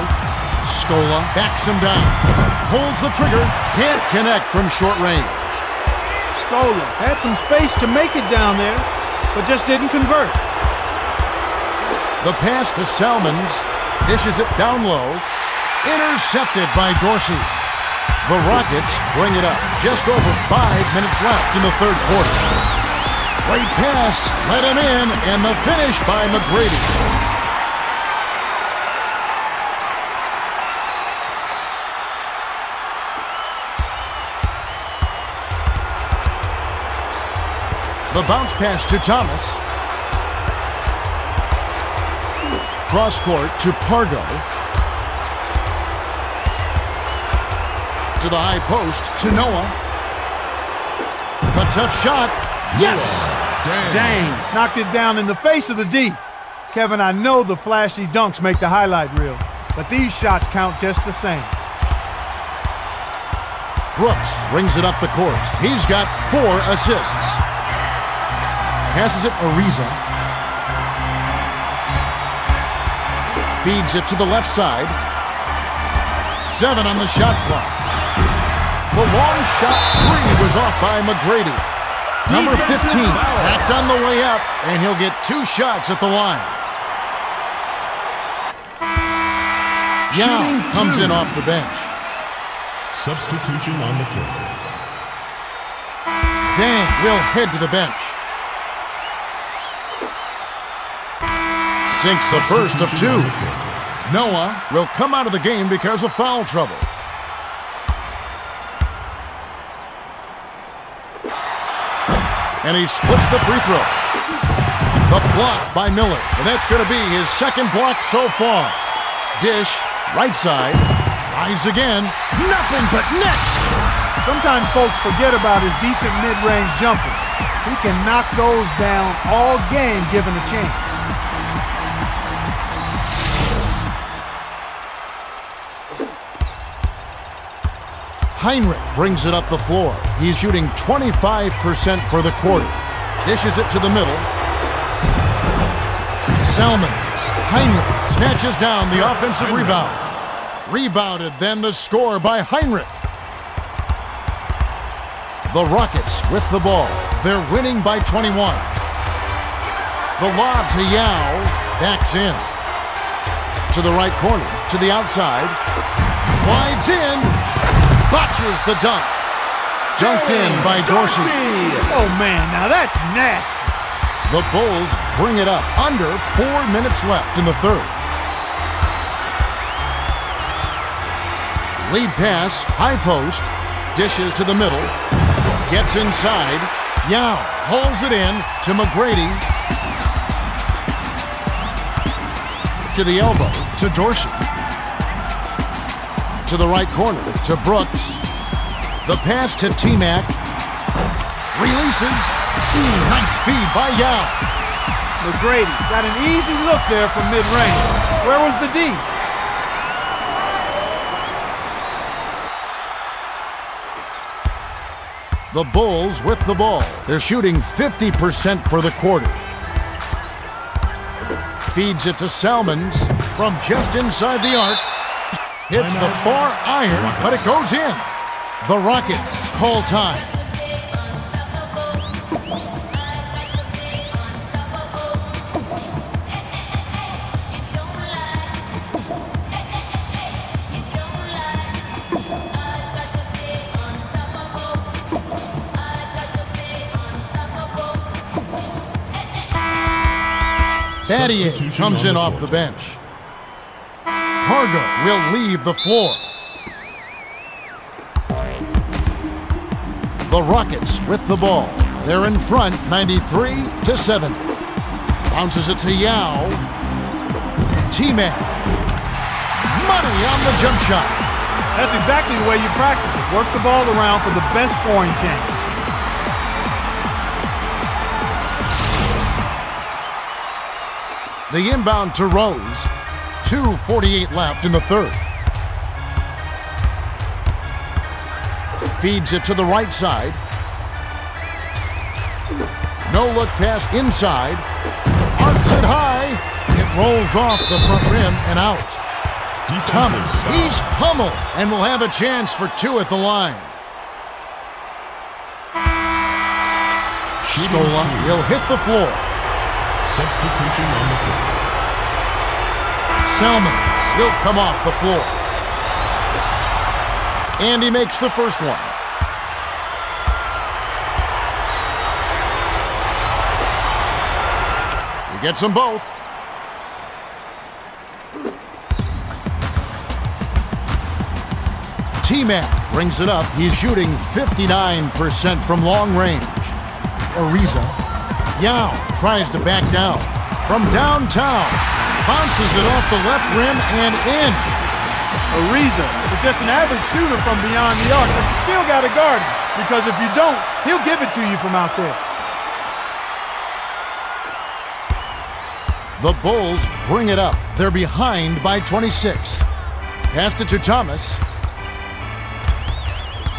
Scola backs him down. Pulls the trigger. Can't connect from short range. Scola had some space to make it down there, but just didn't convert. The pass to Salmons. Dishes it down low. Intercepted by Dorsey. The Rockets bring it up. Just over 5 minutes left in the third quarter. Great pass. Let him in. And the finish by McGrady. The bounce pass to Thomas. Cross court to Pargo. To the high post to Noah. The tough shot. Yes! Dang. Knocked it down in the face of the D. Kevin, I know the flashy dunks make the highlight reel, but these shots count just the same. Brooks brings it up the court. He's got 4 assists. Passes it Ariza. Feeds it to the left side. 7 on the shot clock. The long shot 3 was off by McGrady. Number 15 backed on the way up, and he'll get 2 shots at the line. Yao comes in off the bench. Substitution on the court. Dang will head to the bench. Sinks the first of 2. Noah will come out of the game because of foul trouble. And he splits the free throws. The block by Miller, and that's going to be his second block so far. Dish, right side, tries again. Nothing but net. Sometimes folks forget about his decent mid-range jumper. He can knock those down all game given a chance. Heinrich brings it up the floor. He's shooting 25% for the quarter. Dishes it to the middle. Salmons. Heinrich snatches down the offensive rebound. Rebounded, then the score by Heinrich. The Rockets with the ball. They're winning by 21. The lob to Yao. Backs in. To the right corner. To the outside. Slides in. Botches the dunk. Dunked in by Dorsey. Oh, man, now that's nasty. The Bulls bring it up. Under 4 minutes left in the third. Lead pass, high post. Dishes to the middle. Gets inside. Yao holds it in to McGrady. To the elbow to Dorsey. To the right corner, to Brooks. The pass to T-Mac. Releases. Nice feed by Yao. McGrady got an easy look there from mid-range. Where was the D? The Bulls with the ball. They're shooting 50% for the quarter. Feeds it to Salmons from just inside the arc. Hits the far iron, but it goes in. The Rockets call time. Battier comes in off the bench. Pargo will leave the floor. The Rockets with the ball. They're in front, 93-70. Bounces it to Yao. T-Mac. Money on the jump shot. That's exactly the way you practice it. Work the ball around for the best scoring chance. The inbound to Rose. 2:48 left in the third. Feeds it to the right side. No look pass inside. Arcs it high. It rolls off the front rim and out. Thomas, he's pummeled and will have a chance for 2 at the line. Scola will hit the floor. Substitution on the court. Salmons will come off the floor. And he makes the first one. He gets them both. T-Mac brings it up. He's shooting 59% from long range. Ariza Yao tries to back down. From downtown, bounces it off the left rim and in. Ariza is just an average shooter from beyond the arc, but you still got to guard him, because if you don't, he'll give it to you from out there. The Bulls bring it up. They're behind by 26. Passed it to Thomas.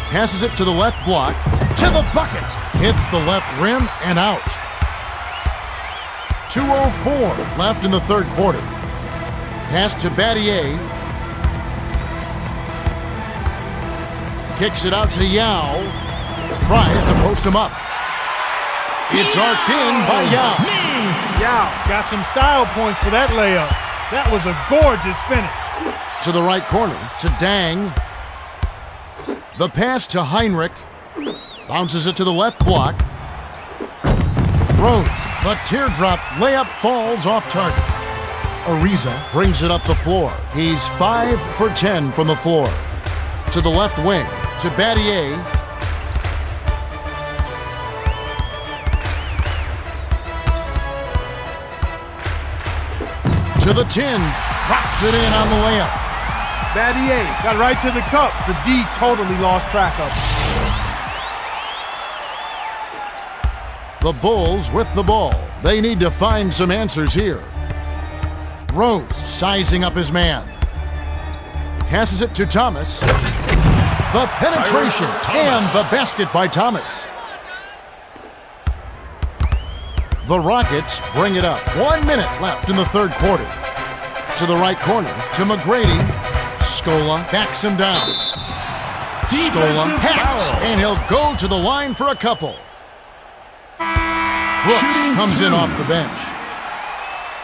Passes it to the left block. To the bucket. Hits the left rim and out. 2:04 left in the third quarter. Pass to Battier. Kicks it out to Yao. Tries to post him up. It's arced in by Yao. Yao got some style points for that layup. That was a gorgeous finish. To the right corner, to Dang. The pass to Heinrich. Bounces it to the left block. Throws. The teardrop layup falls off target. Ariza brings it up the floor. He's 5 for 10 from the floor. To the left wing, to Battier. To the 10, drops it in on the layup. Battier got right to the cup. The D totally lost track of it. The Bulls with the ball. They need to find some answers here. Rose sizing up his man. Passes it to Thomas. The penetration and the basket by Thomas. The Rockets bring it up. 1 minute left in the third quarter. To the right corner, to McGrady. Scola backs him down. Scola hacks, and he'll go to the line for a couple. Brooks comes in off the bench.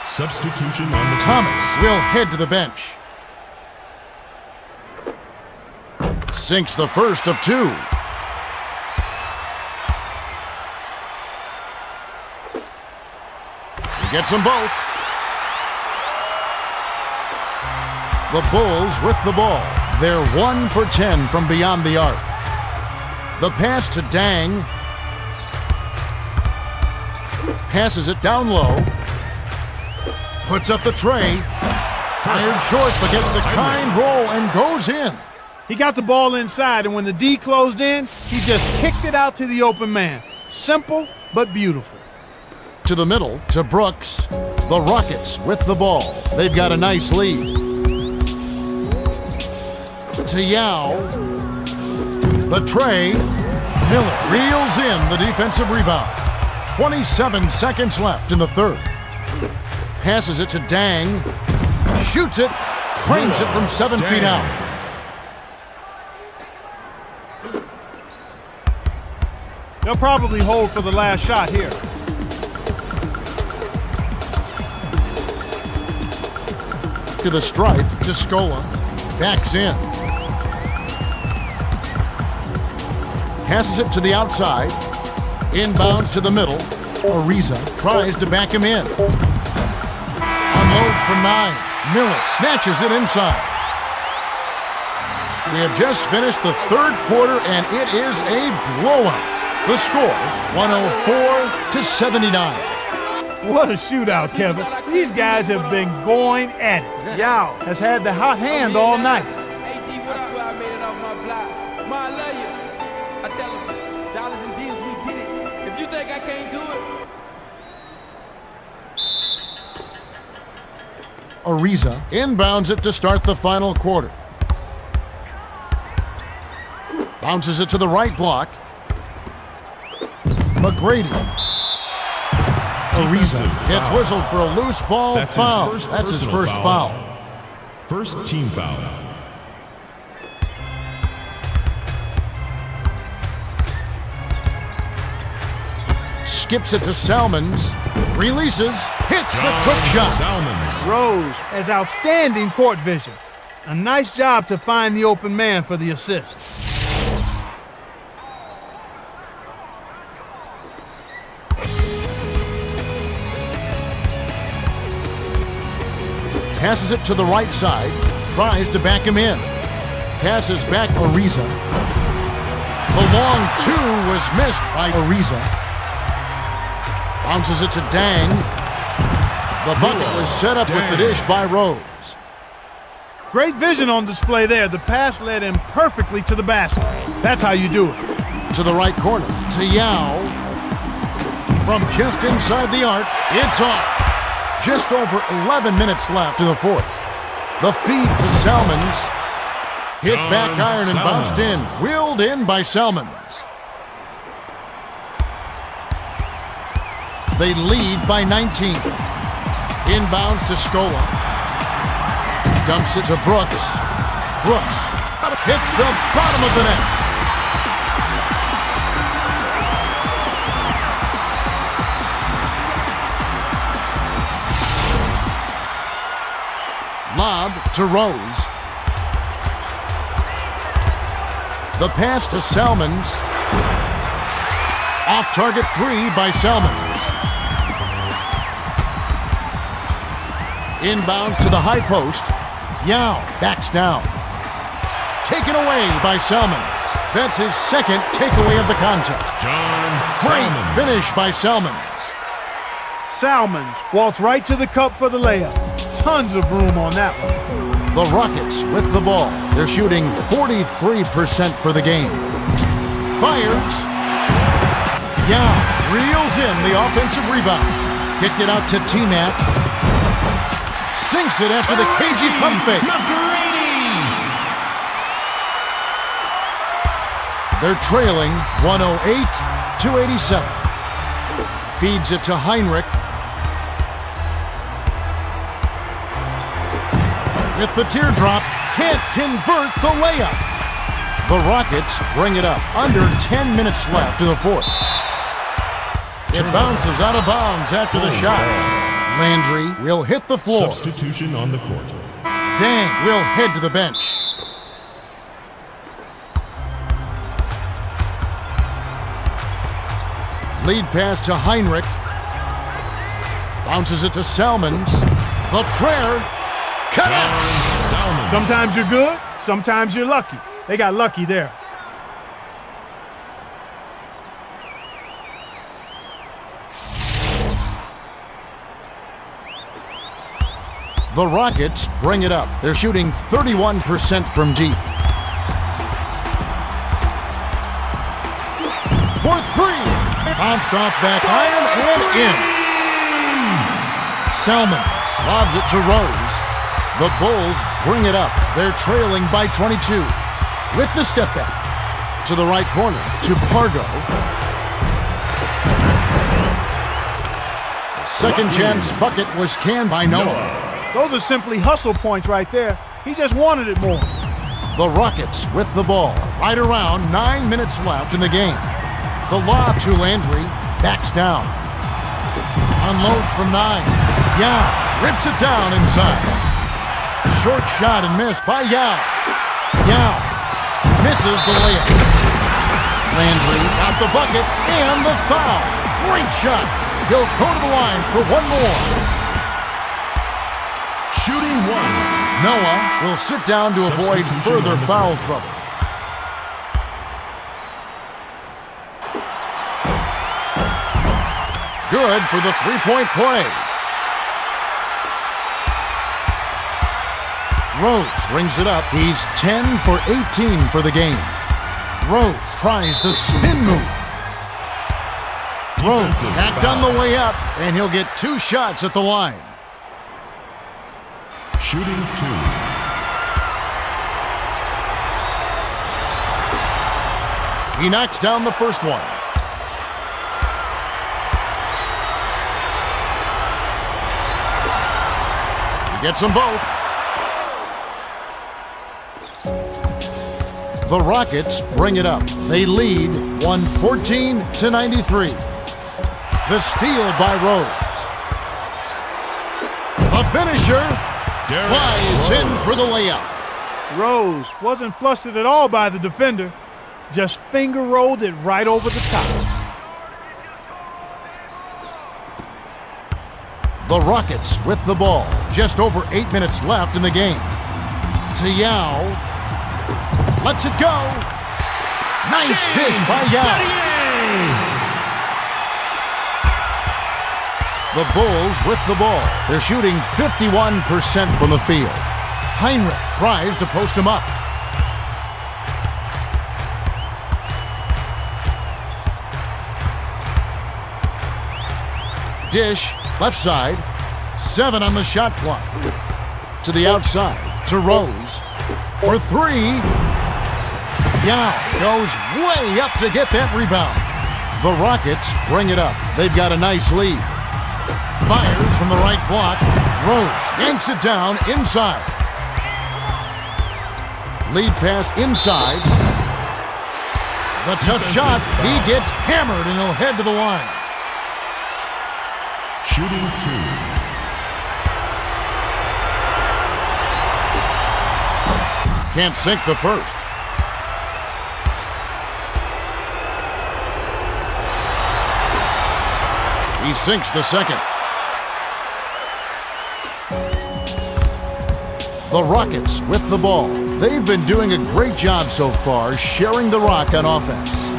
Substitution on the Thomas will head to the bench. Sinks the first of two. He gets them both. The Bulls with the ball. They're 1 for 10 from beyond the arc. The pass to Dang. Passes it down low. Puts up the tray. Fired short, but gets the kind roll and goes in. He got the ball inside, and when the D closed in, he just kicked it out to the open man. Simple, but beautiful. To the middle, to Brooks. The Rockets with the ball. They've got a nice lead. To Yao. The tray. Miller reels in the defensive rebound. 27 seconds left in the third. Passes it to Dang. Shoots it. Trains it from 7 feet out. They'll probably hold for the last shot here. To the stripe, to Scola. Backs in. Passes it to the outside. Inbounds to the middle. Ariza tries to back him in. Unloads from 9. Miller snatches it inside. We have just finished the third quarter, and it is a blowout. The score, 104-79. What a shootout, Kevin. These guys have been going at it. Yao has had the hot hand all night. I swear I made it off my block. Ma, I love you. I tell them, dollars and deals, we did it. If you think I can't do it. Ariza inbounds it to start the final quarter. Bounces it to the right block. McGrady. Ariza gets whistled for a loose ball foul. That's his first foul. First team foul. Skips it to Salmons. Releases. Hits the quick shot. Salmons. Rose has outstanding court vision. A nice job to find the open man for the assist. Passes it to the right side. Tries to back him in. Passes back Ariza. The long two was missed by Ariza. Bounces it to Dang. The bucket was set up with the dish by Rose. Great vision on display there. The pass led him perfectly to the basket. That's how you do it. To the right corner, to Yao. From just inside the arc, it's off. Just over 11 minutes left in the fourth. The feed to Salmons. Hit back iron and bounced in. Wheeled in by Salmons. They lead by 19. Inbounds to Scola. Dumps it to Brooks. Brooks hits the bottom of the net. Lob to Rose. The pass to Salmons. Off target three by Salmons. Inbounds to the high post. Yao backs down. Taken away by Salmons. That's his second takeaway of the contest. Great finish by Salmons. Salmons walks right to the cup for the layup. Tons of room on that one. The Rockets with the ball. They're shooting 43% for the game. Fires. Yao reels in the offensive rebound. Kicked it out to T-Mac. Sinks it after the cagey pump fake. They're trailing 108-87. Feeds it to Heinrich. With the teardrop, can't convert the layup. The Rockets bring it up. Under 10 minutes left in the fourth. It bounces out of bounds after the shot. Landry will hit the floor. Substitution on the court. Dang will head to the bench. Lead pass to Heinrich. Bounces it to Salmons. The prayer connects. Sometimes you're good, sometimes you're lucky. They got lucky there. The Rockets bring it up. They're shooting 31% from deep. For three. Bounced off back iron and in. Salmons lobs it to Rose. The Bulls bring it up. They're trailing by 22. With the step back. To the right corner. To Pargo. The second chance bucket was canned by Noah. Those are simply hustle points right there. He just wanted it more. The Rockets with the ball. Right around 9 minutes left in the game. The lob to Landry. Backs down. Unloads from 9. Yao rips it down inside. Short shot and missed by Yao. Yao misses the layup. Landry got the bucket and the foul. Great shot. He'll go to the line for one more. Shooting one. Noah will sit down to avoid further foul trouble. Good for the three-point play. Rose brings it up. He's 10 for 18 for the game. Rose tries the spin move. Rose hacked on the way up, and he'll get 2 shots at the line. Shooting 2. He knocks down the first one. He gets them both. The Rockets bring it up. They lead 114-93. The steal by Rose. A finisher. Flies in for the layup. Rose wasn't flustered at all by the defender. Just finger rolled it right over the top. The Rockets with the ball. Just over 8 minutes left in the game. To Yao. Lets it go. Nice dish by Yao. The Bulls with the ball. They're shooting 51% from the field. Heinrich tries to post him up. Dish, left side. 7 on the shot clock. To the outside, to Rose. For 3. Yao goes way up to get that rebound. The Rockets bring it up. They've got a nice lead. Fires from the right block. Rose yanks it down inside. Lead pass inside. The tough shot. He gets hammered and he'll head to the line. Shooting 2. Can't sink the first. He sinks the second. The Rockets with the ball. They've been doing a great job so far sharing the rock on offense.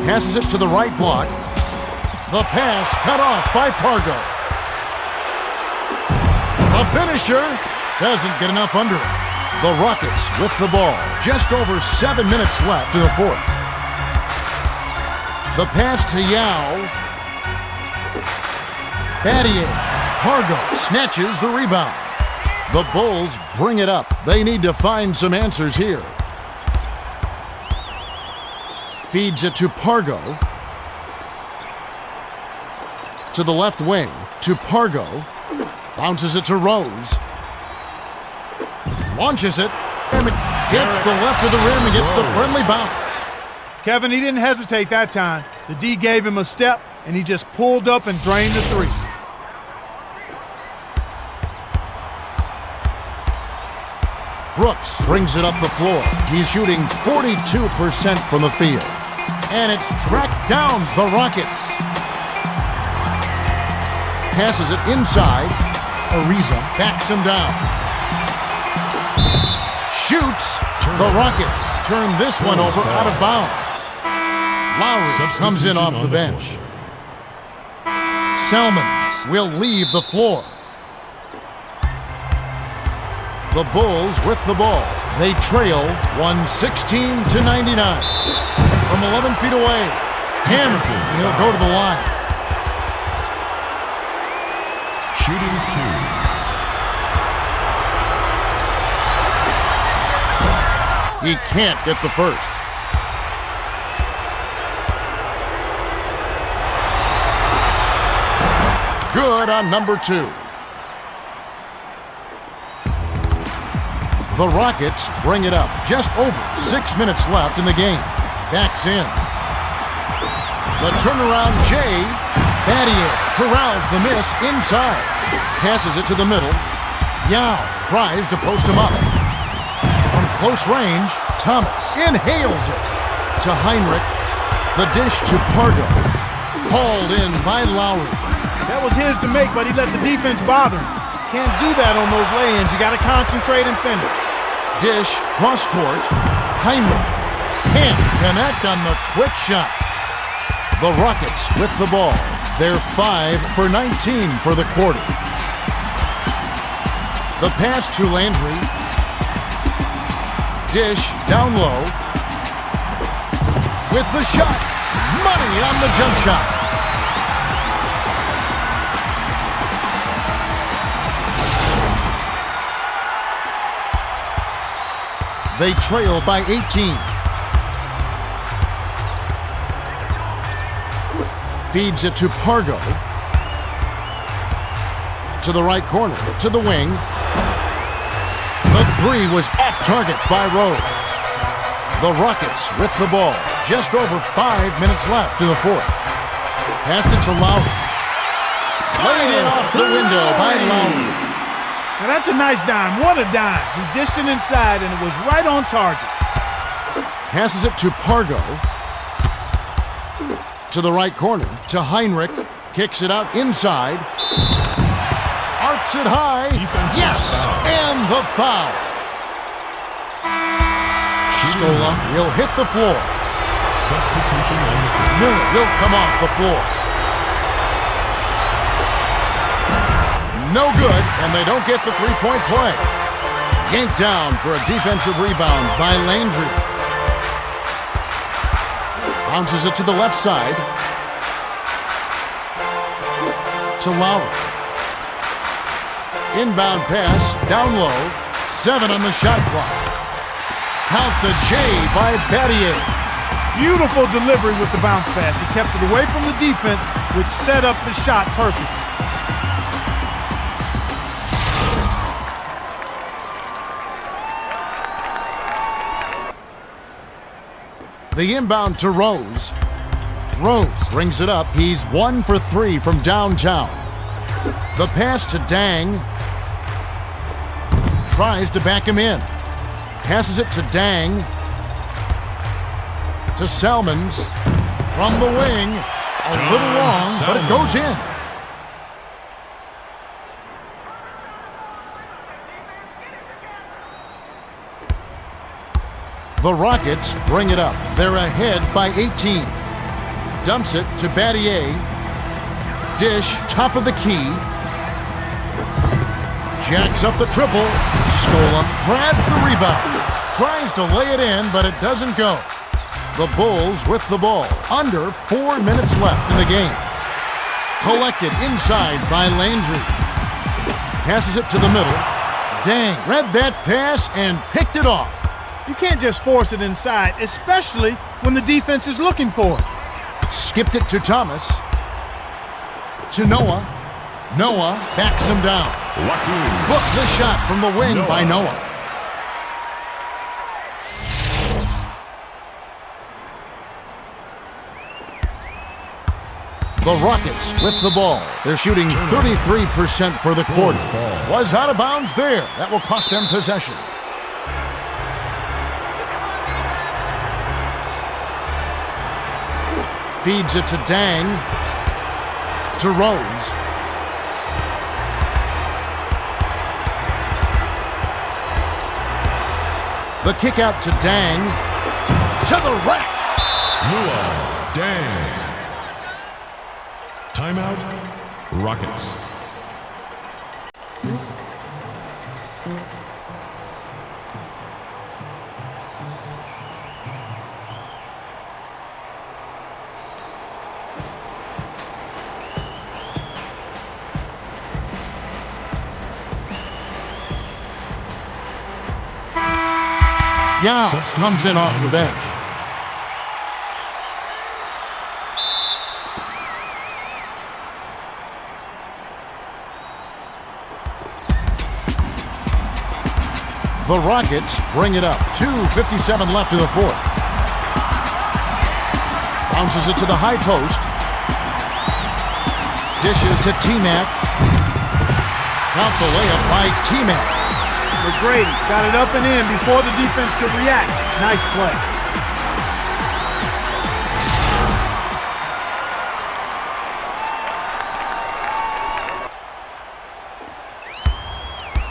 Passes it to the right block. The pass cut off by Pargo. A finisher doesn't get enough under it. The Rockets with the ball. Just over 7 minutes left in the fourth. The pass to Yao. Battier. Pargo snatches the rebound. The Bulls bring it up. They need to find some answers here. Feeds it to Pargo. To the left wing. To Pargo. Bounces it to Rose. Launches it. And it hits the left of the rim and gets the friendly bounce. Kevin, he didn't hesitate that time. The D gave him a step, and he just pulled up and drained the three. Brooks brings it up the floor. He's shooting 42% from the field. And it's tracked down the Rockets. Passes it inside. Ariza backs him down. Shoots. The Rockets turn this one over out of bounds. Lowry comes in off the bench. Salmons will leave the floor. The Bulls with the ball. They trail 116-99. From 11 feet away. Hamilton, he'll go to the line. Shooting 2. He can't get the first. Good on number 2. The Rockets bring it up. Just over 6 minutes left in the game. Backs in. The turnaround Jay. Battier corrals the miss inside. Passes it to the middle. Yao tries to post him up. From close range, Thomas inhales it to Heinrich. The dish to Pargo. Hauled in by Lowry. That was his to make, but he let the defense bother him. Can't do that on those lay-ins. You got to concentrate and finish. Dish, cross court. Heinrich can't connect on the quick shot. The Rockets with the ball. They're 5 for 19 for the quarter. The pass to Landry. Dish down low. With the shot. Money on the jump shot. They trail by 18. Feeds it to Pargo. To the right corner, to the wing. The three was off target by Rose. The Rockets with the ball. Just over 5 minutes left in the fourth. Passed it to Lowry. Laid it off the window by Lowry. Now that's a nice dime. What a dime. He dished it inside, and it was right on target. Passes it to Pargo. To the right corner, to Heinrich. Kicks it out inside. Arcs it high. Yes, and the foul. Scola will hit the floor. Substitution on the court. Miller will come off the floor. No good, and they don't get the three-point play. Yanked down for a defensive rebound by Landry. Bounces it to the left side. To Lowry. Inbound pass, down low. 7 on the shot clock. Count the J by Battier. Beautiful delivery with the bounce pass. He kept it away from the defense, which set up the shot perfect. The inbound to Rose. Rose brings it up. He's 1 for 3 from downtown. The pass to Dang. Tries to back him in. Passes it to Dang. To Salmons. From the wing. A little long, but it goes in. The Rockets bring it up. They're ahead by 18. Dumps it to Battier. Dish, top of the key. Jacks up the triple. Scola grabs the rebound. Tries to lay it in, but it doesn't go. The Bulls with the ball. Under 4 minutes left in the game. Collected inside by Landry. Passes it to the middle. Dang, read that pass and picked it off. You can't just force it inside, especially when the defense is looking for it. Skipped it to Thomas. To Noah. Noah backs him down. Booked the shot from the wing by Noah. The Rockets with the ball. They're shooting 33% for the quarter. Was out of bounds there. That will cost them possession. Feeds it to Dang. To Rose. The kick out to Dang. To the rack. Luol Deng. Timeout, Rockets. Yao comes in off the bench. The Rockets bring it up. 2:57 left in the fourth. Bounces it to the high post. Dishes to T-Mac. Count the layup by T-Mac. McGrady got it up and in before the defense could react. Nice play.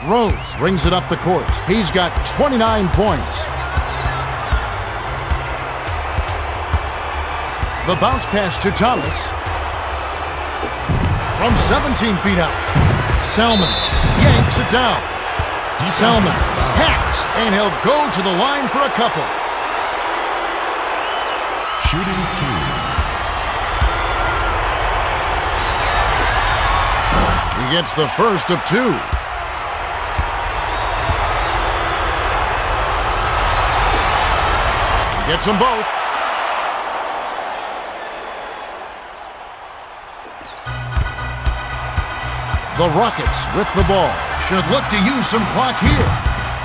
Rose brings it up the court. He's got 29 points. The bounce pass to Thomas. From 17 feet out. Salmons yanks it down. Salmons hacks, and he'll go to the line for a couple. Shooting 2. He gets the first of 2. Gets them both. The Rockets with the ball. Should look to use some clock here.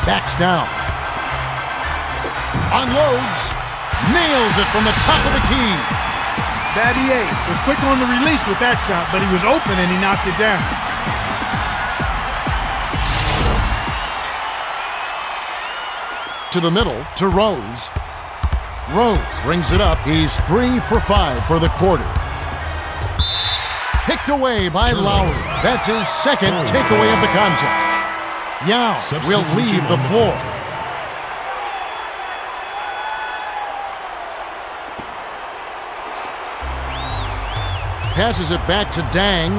Backs down. Unloads. Nails it from the top of the key. Battier was quick on the release with that shot, but he was open and he knocked it down. To the middle, to Rose. Rose brings it up. He's 3 for 5 for the quarter. Picked away by Lowry. That's his second takeaway of the contest. Yao will leave the floor. Passes it back to Dang.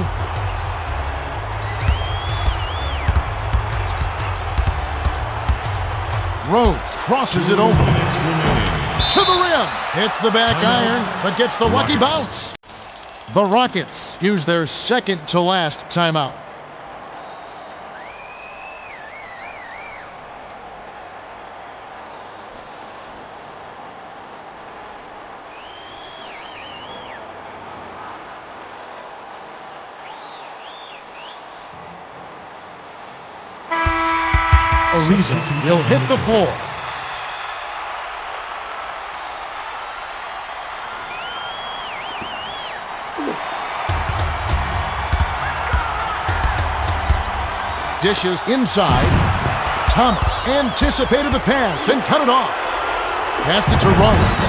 Rhodes crosses it over. Minutes remaining. To the rim. Hits the back iron, but gets the lucky bounce. The Rockets use their second to last timeout. Ariza will hit the floor. Dishes inside. Thomas anticipated the pass and cut it off. Passed it to Rhodes.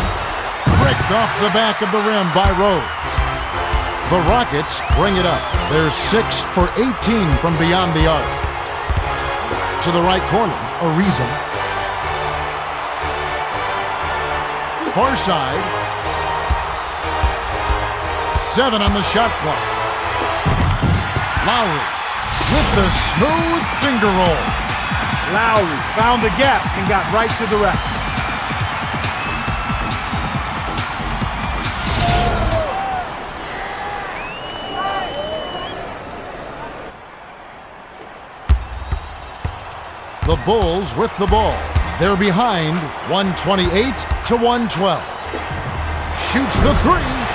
Pricked off the back of the rim by Rhodes. The Rockets bring it up. They're 6 for 18 from beyond the arc. To the right corner, Ariza. Far side. 7 on the shot clock. Lowry with the smooth finger roll. Lowry found the gap and got right to the rack. The Bulls with the ball. They're behind 128 to 112. Shoots the three.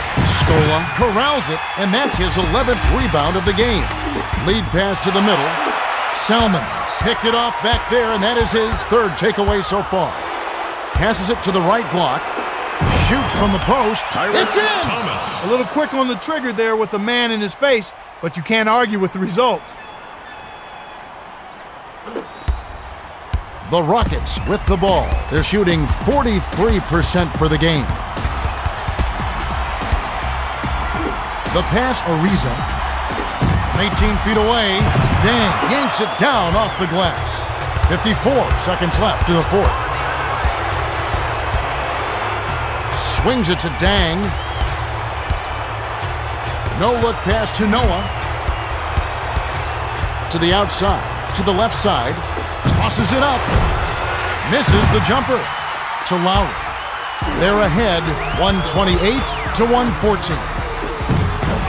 Scola corrals it, and that's his 11th rebound of the game. Lead pass to the middle. Salmons picked it off back there, and that is his third takeaway so far. Passes it to the right block. Shoots from the post. It's in! Thomas. A little quick on the trigger there with the man in his face, but you can't argue with the result. The Rockets with the ball. They're shooting 43% for the game. The pass, Ariza. 18 feet away. Dang yanks it down off the glass. 54 seconds left to the fourth. Swings it to Dang. No look pass to Noah. To the outside. To the left side. Tosses it up. Misses the jumper. To Lowry. They're ahead 128 to 114.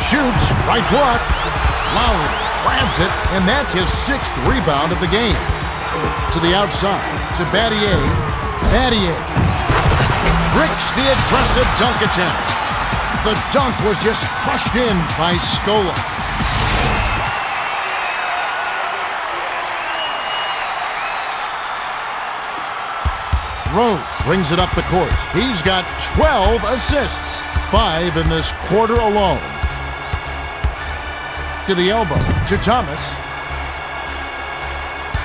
Shoots, right block. Lowry grabs it, and that's his 6th rebound of the game. To the outside, to Battier. Battier breaks the aggressive dunk attempt. The dunk was just crushed in by Scola. Rhodes brings it up the court. He's got 12 assists, 5 in this quarter alone. To the elbow, to Thomas.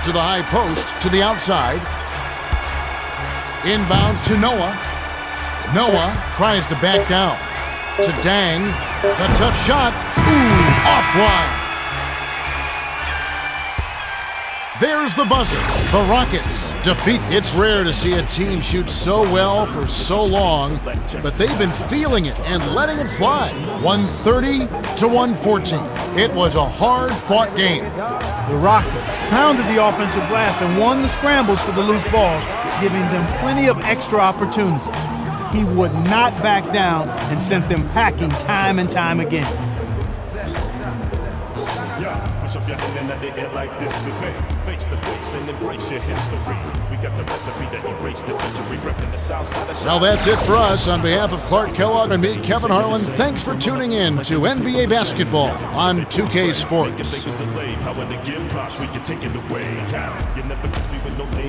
To the high post, to the outside. Inbounds to Noah. Noah tries to back down. To Dang. The tough shot. Ooh, offline. There's the buzzer. The Rockets defeat. It's rare to see a team shoot so well for so long, but they've been feeling it and letting it fly. 130 to 114. It was a hard-fought game. The Rockets pounded the offensive glass and won the scrambles for the loose balls, giving them plenty of extra opportunity. He would not back down and sent them packing time and time again. Push up your hand in the air like this today. Face to face and embrace your history. We got the recipe that erased the victory. Repping the south side of Well, that's it for us. On behalf of Clark Kellogg and me, Kevin Harlan, thanks for tuning in to NBA Basketball on 2K Sports. Power to give props, we can take it away. You never catch me with no name.